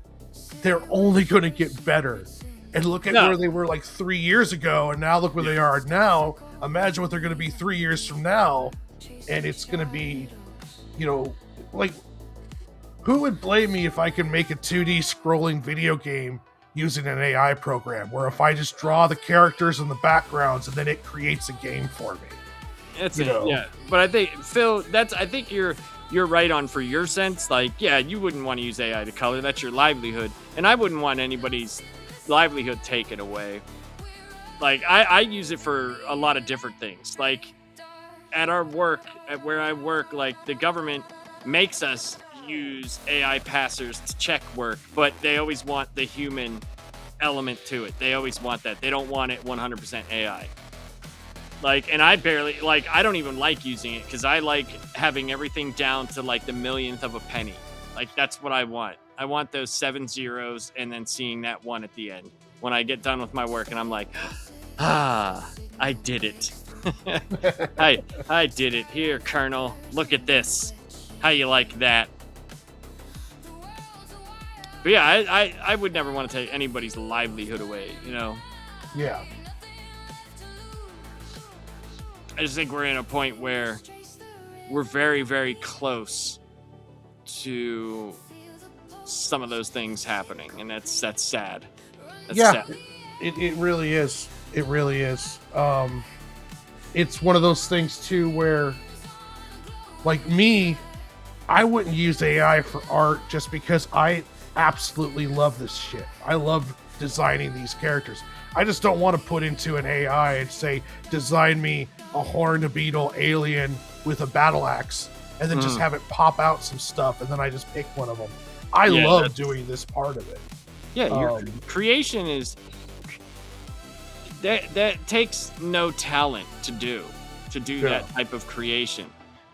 They're only going to get better. And look at where they were like 3 years ago, and now look where they are now. Imagine what they're going to be 3 years from now, and it's going to be, like, who would blame me if I can make a 2D scrolling video game using an AI program, where if I just draw the characters and the backgrounds and then it creates a game for me? That's it, yeah. But I think, Phil, I think you're right on for your sense. Like, yeah, you wouldn't want to use AI to color. That's your livelihood. And I wouldn't want anybody's livelihood taken away. Like, I use it for a lot of different things. Like, at where I work, like, the government makes us use AI passers to check work, but they always want the human element to it. They always want that. They don't want it 100% AI. Like, and I don't even like using it, because I like having everything down to like the millionth of a penny. Like, that's what I want. I want those 7 zeros and then seeing that 1 at the end when I get done with my work, and I'm like, I did it. I did it. Here, Colonel, look at this. How you like that? But yeah, I would never want to take anybody's livelihood away, Yeah. I just think we're in a point where we're very, very close to some of those things happening, and that's sad. Sad. It really is. It really is. It's one of those things too where, like me, I wouldn't use AI for art just because I absolutely love this shit. I love designing these characters. I just don't want to put into an AI and say, design me a horned beetle alien with a battle axe, and then just have it pop out some stuff, and then I just pick one of them. I love doing this part of it. Yeah, your creation is that takes no talent to do that type of creation,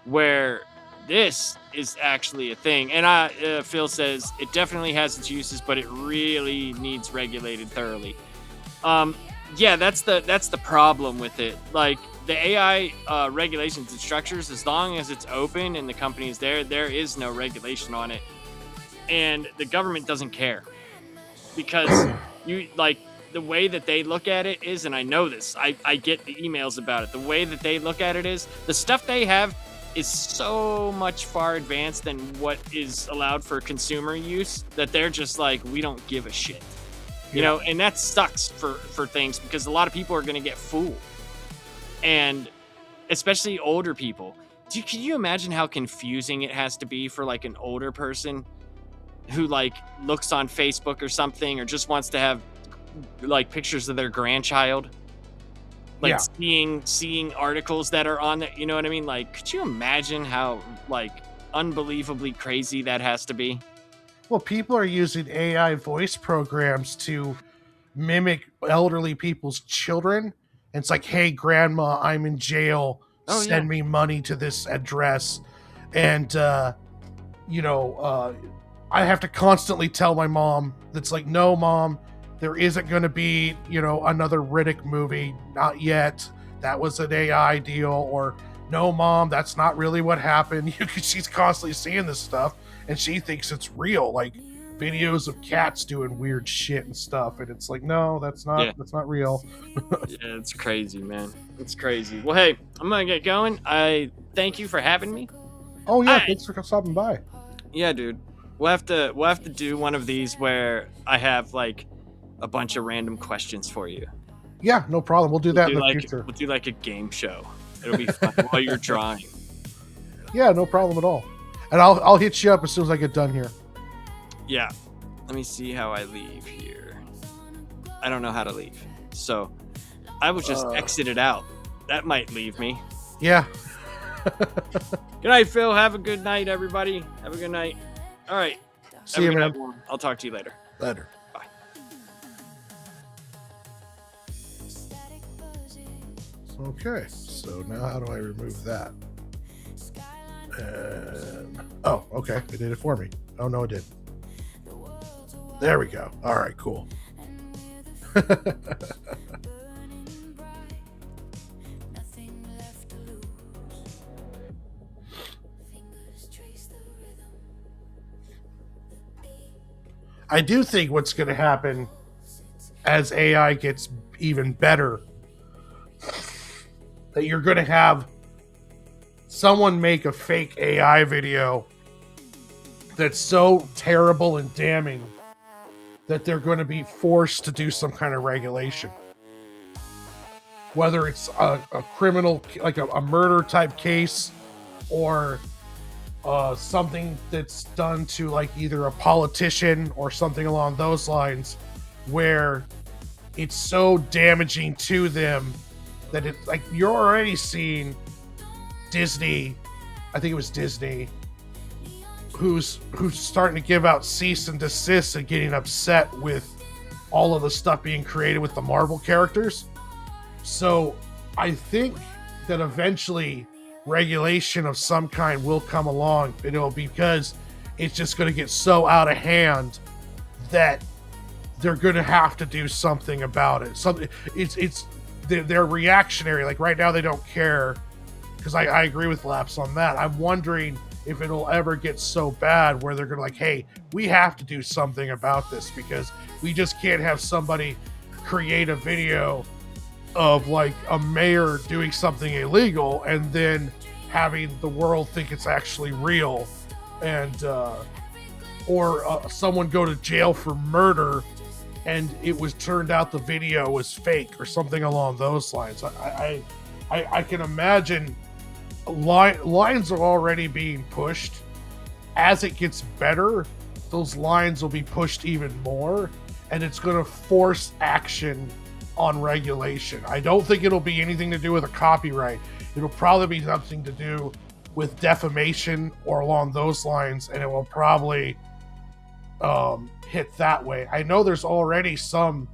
where this is actually a thing. And Phil says it definitely has its uses, but it really needs regulated thoroughly. That's the problem with it. Like, the AI regulations and structures, as long as it's open and the company is there is no regulation on it, and the government doesn't care, because the way that they look at it is, and I know this, I get the emails about it, the way that they look at it is, the stuff they have is so much far advanced than what is allowed for consumer use, that they're just like, we don't give a shit. And that sucks for things, because a lot of people are going to get fooled, and especially older people. Can you imagine how confusing it has to be for like an older person who like looks on Facebook or something, or just wants to have like pictures of their grandchild, like seeing articles that are on that, you know what I mean? Like, could you imagine how like unbelievably crazy that has to be? Well, people are using AI voice programs to mimic elderly people's children. And it's like, hey, grandma, I'm in jail. Send me money to this address. And, I have to constantly tell my mom that's like, no, mom, there isn't going to be, another Riddick movie. Not yet. That was an AI deal. Or, no, mom, that's not really what happened. She's constantly seeing this stuff and she thinks it's real. Like videos of cats doing weird shit and stuff. And it's like, no, that's not real. Yeah, it's crazy, man. It's crazy. Well, hey, I'm going to get going. I thank you for having me. Oh, yeah. Thanks for stopping by. Yeah, dude. We'll have to do one of these where I have like a bunch of random questions for you. Yeah, no problem. We'll do that in the future. We'll do like a game show. It'll be fun while you're drawing. Yeah, no problem at all. And I'll hit you up as soon as I get done here. Yeah. Let me see how I leave here. I don't know how to leave. So I will just exit it out. That might leave me. Yeah. Good night, Phil. Have a good night, everybody. Have a good night. All right. See you, man. I'll talk to you later. Later. Bye. Okay, so now how do I remove that? And, oh, okay, it did it for me. Oh, no, it didn't. There we go. All right, cool. I do think what's going to happen as AI gets even better, that you're going to have someone make a fake AI video that's so terrible and damning that they're going to be forced to do some kind of regulation. Whether it's a criminal, like a murder type case, or something that's done to like either a politician or something along those lines, where it's so damaging to them that it's like you're already seeing Disney, I think it was Disney, who's starting to give out cease and desist and getting upset with all of the stuff being created with the Marvel characters. So I think that eventually regulation of some kind will come along, because it's just going to get so out of hand that they're going to have to do something about it. Something they're reactionary. Like right now they don't care, because I agree with Laps on that. I'm wondering if it'll ever get so bad where they're going to like, hey, we have to do something about this, because we just can't have somebody create a video of like a mayor doing something illegal and then having the world think it's actually real, and or someone go to jail for murder and it was turned out the video was fake or something along those lines. I can imagine lines are already being pushed. As it gets better, those lines will be pushed even more, and it's going to force action on regulation. I don't think it'll be anything to do with a copyright. It'll probably be something to do with defamation or along those lines, and it will probably hit that way. I know there's already some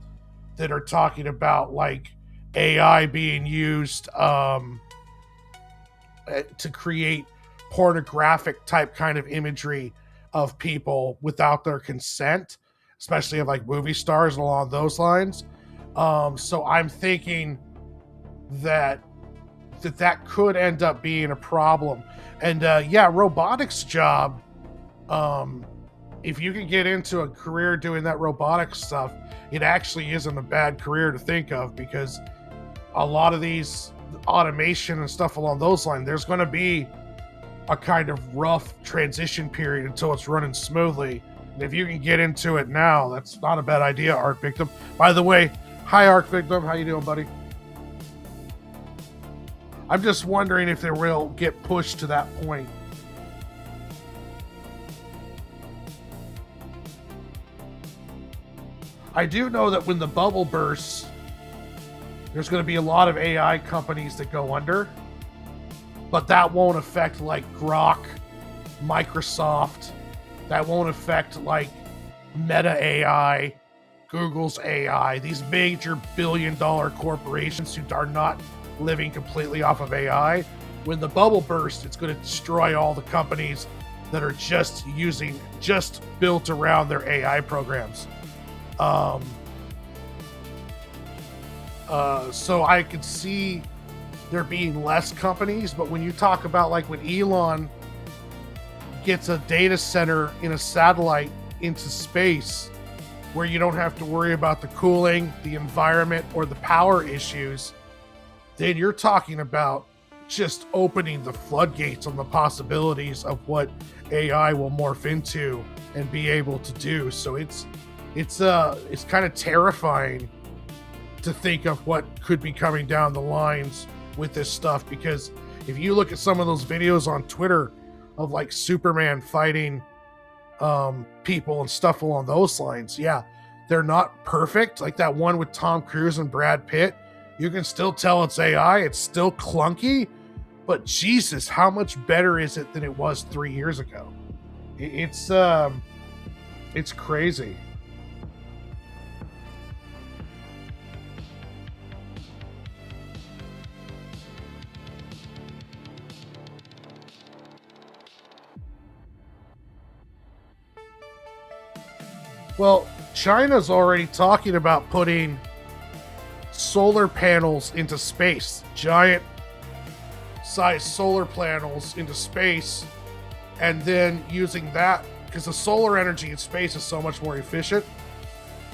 that are talking about like AI being used to create pornographic type kind of imagery of people without their consent, especially of like movie stars and along those lines. So I'm thinking that could end up being a problem. And robotics job, if you can get into a career doing that robotics stuff, it actually isn't a bad career to think of, because a lot of these automation and stuff along those lines, there's going to be a kind of rough transition period until it's running smoothly. And if you can get into it now, that's not a bad idea, Arc Victim. By the way, hi Arc Victim, how you doing, buddy? I'm just wondering if they will get pushed to that point. I do know that when the bubble bursts, there's going to be a lot of AI companies that go under, but that won't affect like Grok, Microsoft. That won't affect like Meta AI, Google's AI, these major billion-dollar corporations who are not living completely off of AI. When the bubble bursts, it's going to destroy all the companies that are just built around their AI programs. So I could see there being less companies, but when you talk about like when Elon gets a data center in a satellite into space where you don't have to worry about the cooling, the environment, or the power issues, then you're talking about just opening the floodgates on the possibilities of what AI will morph into and be able to do. So it's kind of terrifying to think of what could be coming down the lines with this stuff, because if you look at some of those videos on Twitter of like Superman fighting people and stuff along those lines, yeah, they're not perfect. Like that one with Tom Cruise and Brad Pitt, you can still tell it's AI. It's still clunky, but Jesus, how much better is it than it was 3 years ago? It's crazy. Well, China's already talking about putting solar panels into space, giant size solar panels into space, and then using that, because the solar energy in space is so much more efficient.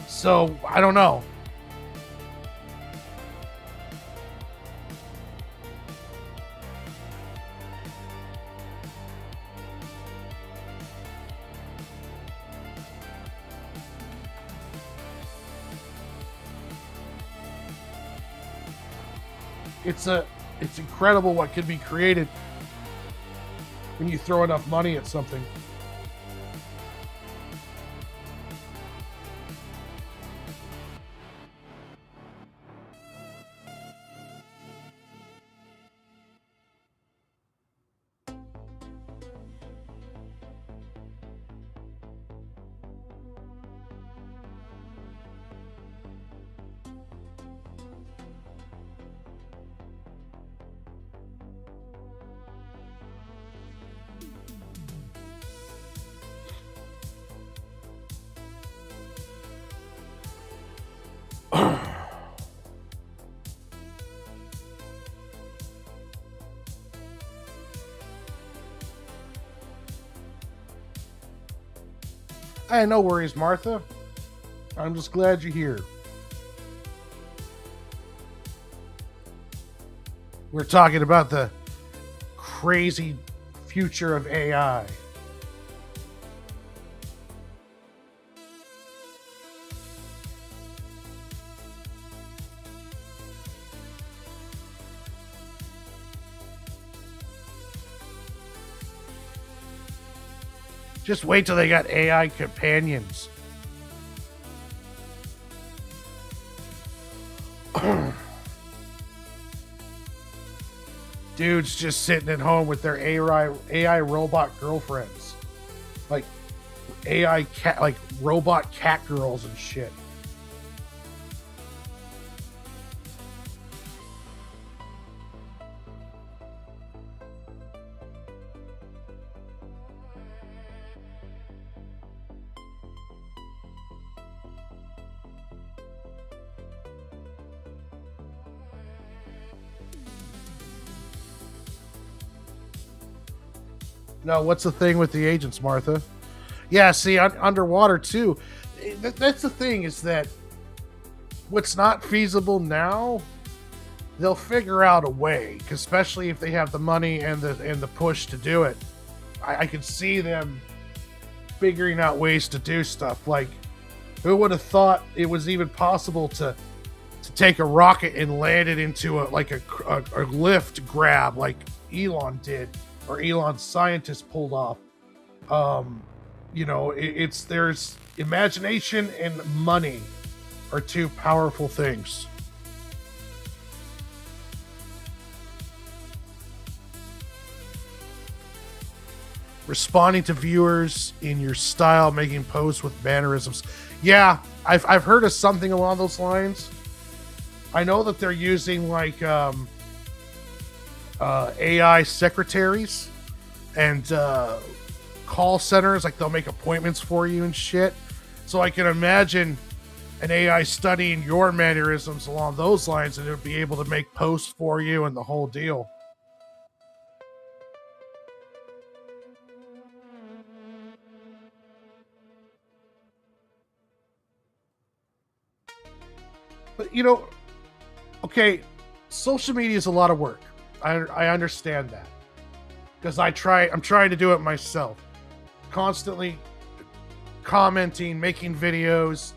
So I don't know. It's incredible what can be created when you throw enough money at something. Hey, no worries, Martha. I'm just glad you're here. We're talking about the crazy future of AI. Just wait till they got AI companions. Dudes just sitting at home with their AI robot girlfriends. Like AI cat, like robot cat girls and shit. No, what's the thing with the agents, Martha? Yeah, see, underwater too. That's the thing, is that what's not feasible now, they'll figure out a way. Especially if they have the money and the push to do it. I could see them figuring out ways to do stuff. Like, who would have thought it was even possible to take a rocket and land it into a lift grab like Elon did, or Elon's scientists pulled off. There's imagination and money are two powerful things. Responding to viewers in your style, making posts with mannerisms. Yeah, I've heard of something along those lines. I know that they're using like AI secretaries and call centers, like they'll make appointments for you and shit. So I can imagine an AI studying your mannerisms along those lines, and it would be able to make posts for you and the whole deal. But okay, social media is a lot of work. I understand that because I'm trying to do it myself, constantly commenting, making videos,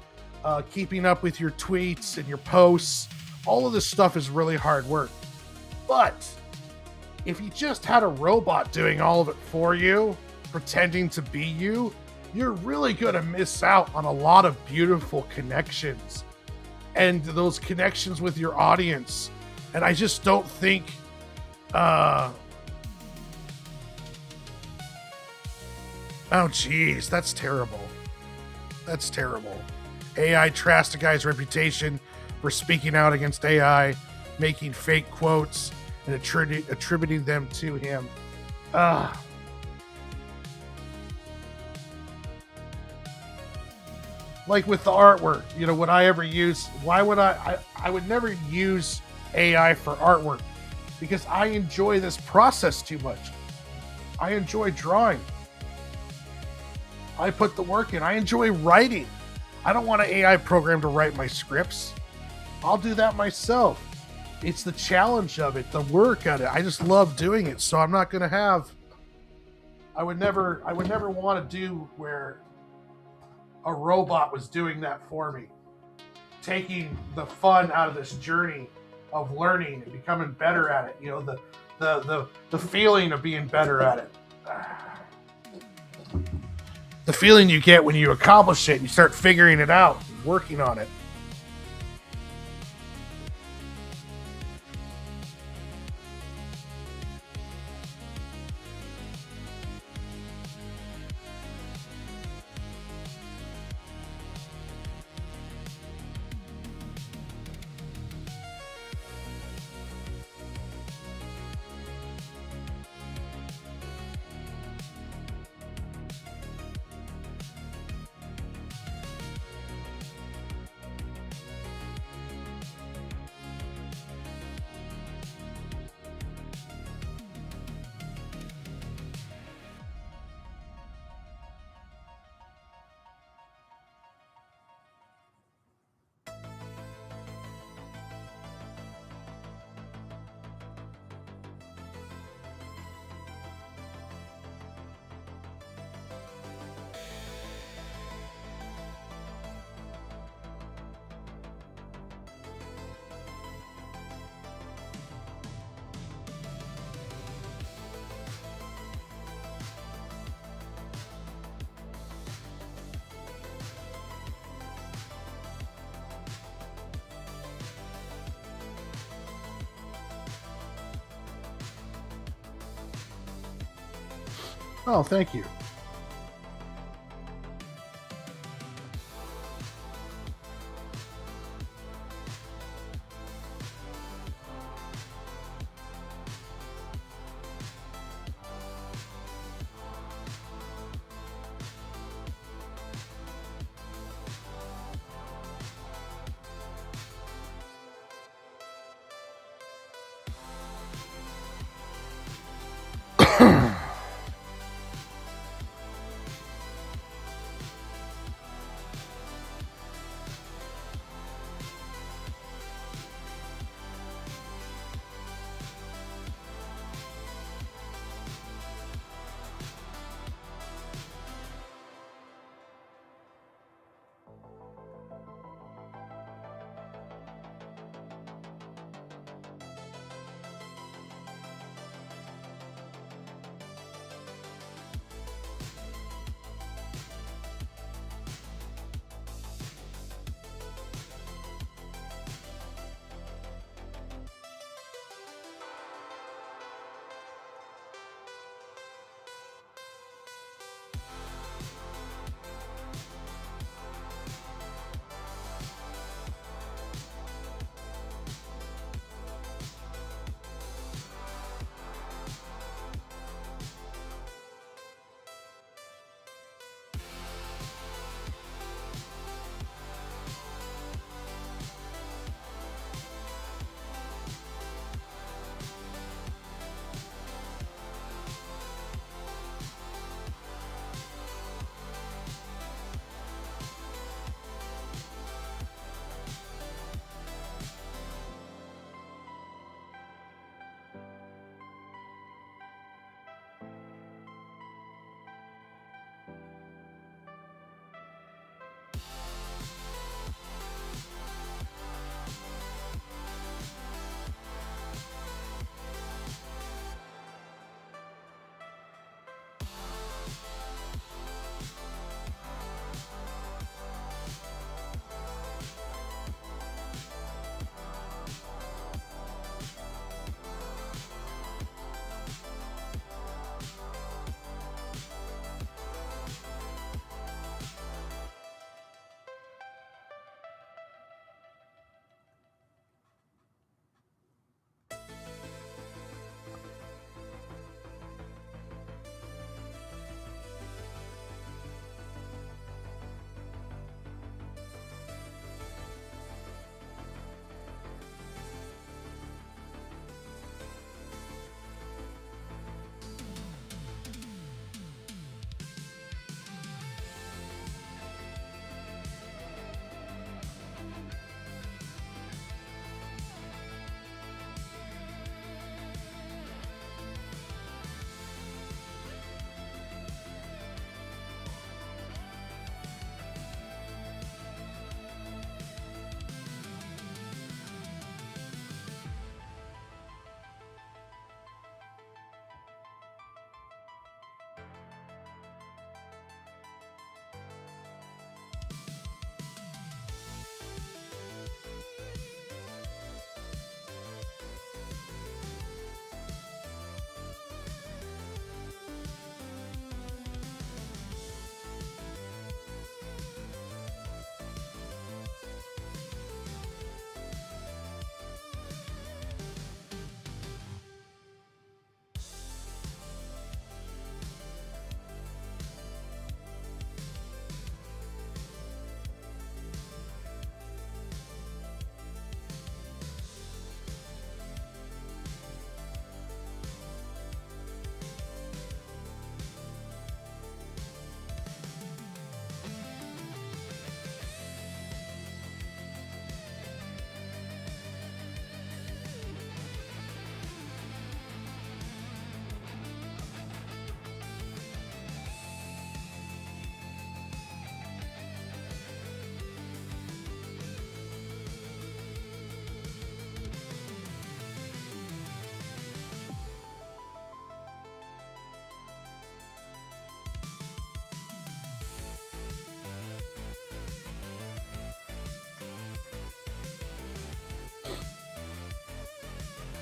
keeping up with your tweets and your posts. All of this stuff is really hard work. But if you just had a robot doing all of it for you, pretending to be you, you're really going to miss out on a lot of beautiful connections and those connections with your audience. And I just don't think oh geez, that's terrible. That's terrible. AI trashed a guy's reputation for speaking out against AI, making fake quotes and attributing them to him. Like with the artwork, would I ever use, why would I would never use AI for artwork because I enjoy this process too much. I enjoy drawing. I put the work in. I enjoy writing. I don't want an AI program to write my scripts. I'll do that myself. It's the challenge of it, the work at it. I just love doing it. So I'm not going to have, I would never want to do where a robot was doing that for me, taking the fun out of this journey of learning and becoming better at it. The feeling of being better at it. The feeling you get when you accomplish it and you start figuring it out, working on it. Oh, thank you.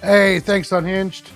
Hey, thanks, Unhinged.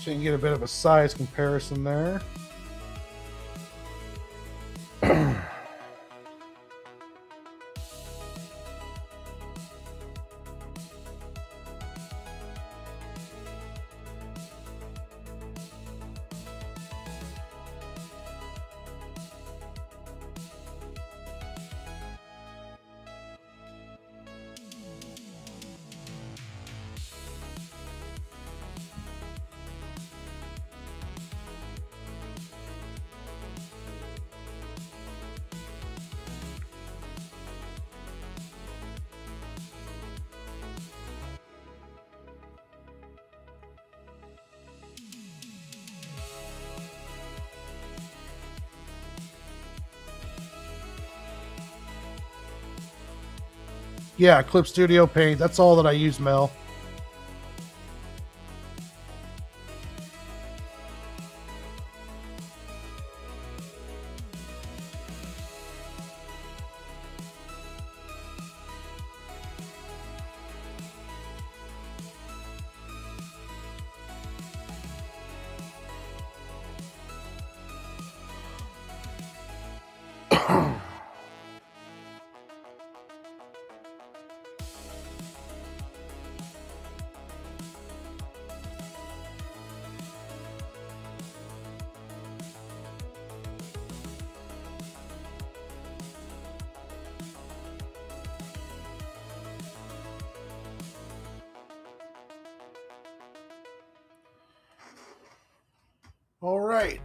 So you can get a bit of a size comparison there. Yeah, Clip Studio Paint. That's all that I use, Mel. All right.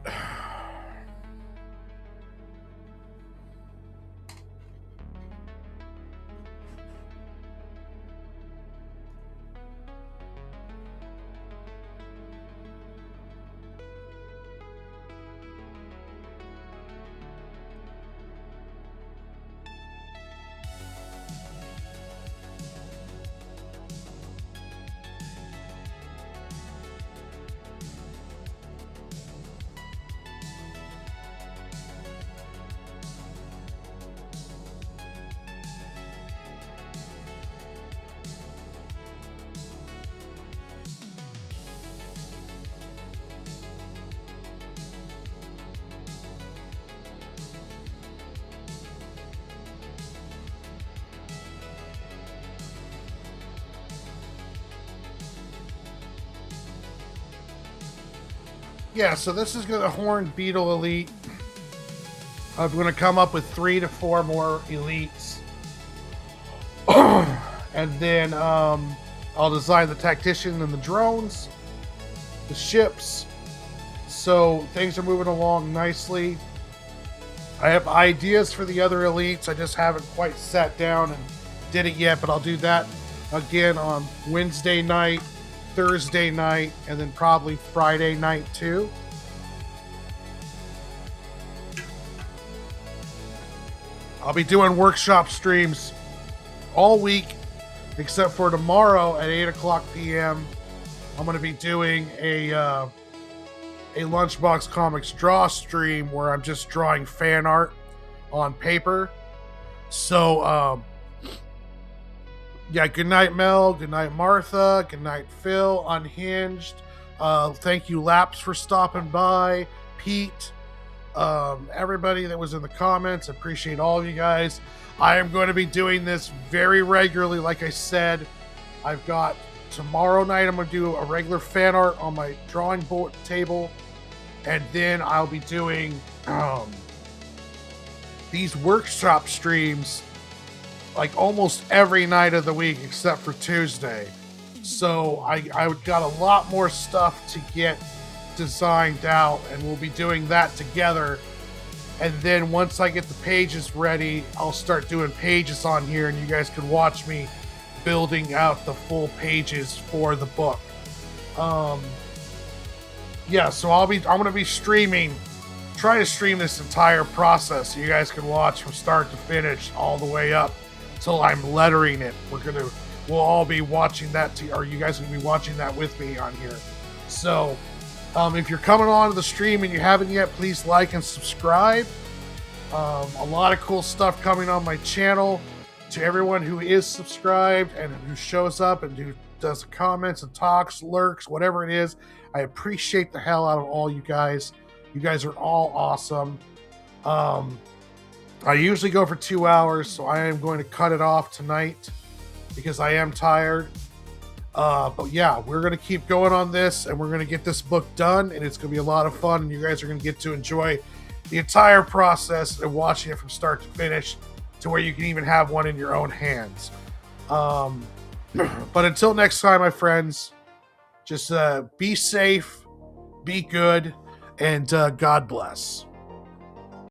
Yeah, so this is the Horned Beetle Elite. I'm going to come up with 3 to 4 more elites. And then I'll design the tactician and the drones, the ships. So things are moving along nicely. I have ideas for the other elites. I just haven't quite sat down and did it yet, but I'll do that again on Wednesday night, Thursday night, and then probably Friday night too. I'll be doing workshop streams all week, except for tomorrow at 8 o'clock p.m. I'm going to be doing a LunchBox Comics draw stream where I'm just drawing fan art on paper. So, yeah, good night, Mel. Good night, Martha. Good night, Phil. Unhinged. Thank you, Laps, for stopping by. Pete. Everybody that was in the comments. Appreciate all of you guys. I am going to be doing this very regularly. Like I said, I've got tomorrow night, I'm going to do a regular fan art on my drawing board table. And then I'll be doing these workshop streams like almost every night of the week except for Tuesday. So I got a lot more stuff to get designed out, and we'll be doing that together. And then once I get the pages ready, I'll start doing pages on here, and you guys can watch me building out the full pages for the book. Yeah, so I'm going to be streaming, try to stream this entire process so you guys can watch from start to finish all the way up till I'm lettering it. We'll all be watching that, or you guys will be watching that with me on here. So, if you're coming on to the stream and you haven't yet, please like and subscribe. A lot of cool stuff coming on my channel. To everyone who is subscribed and who shows up and who does comments and talks, lurks, whatever it is, I appreciate the hell out of all you guys. You guys are all awesome. I usually go for 2 hours, so I am going to cut it off tonight because I am tired. But yeah, we're going to keep going on this, and we're going to get this book done, and it's going to be a lot of fun, and you guys are going to get to enjoy the entire process and watching it from start to finish to where you can even have one in your own hands. But until next time, my friends, just be safe, be good, and God bless.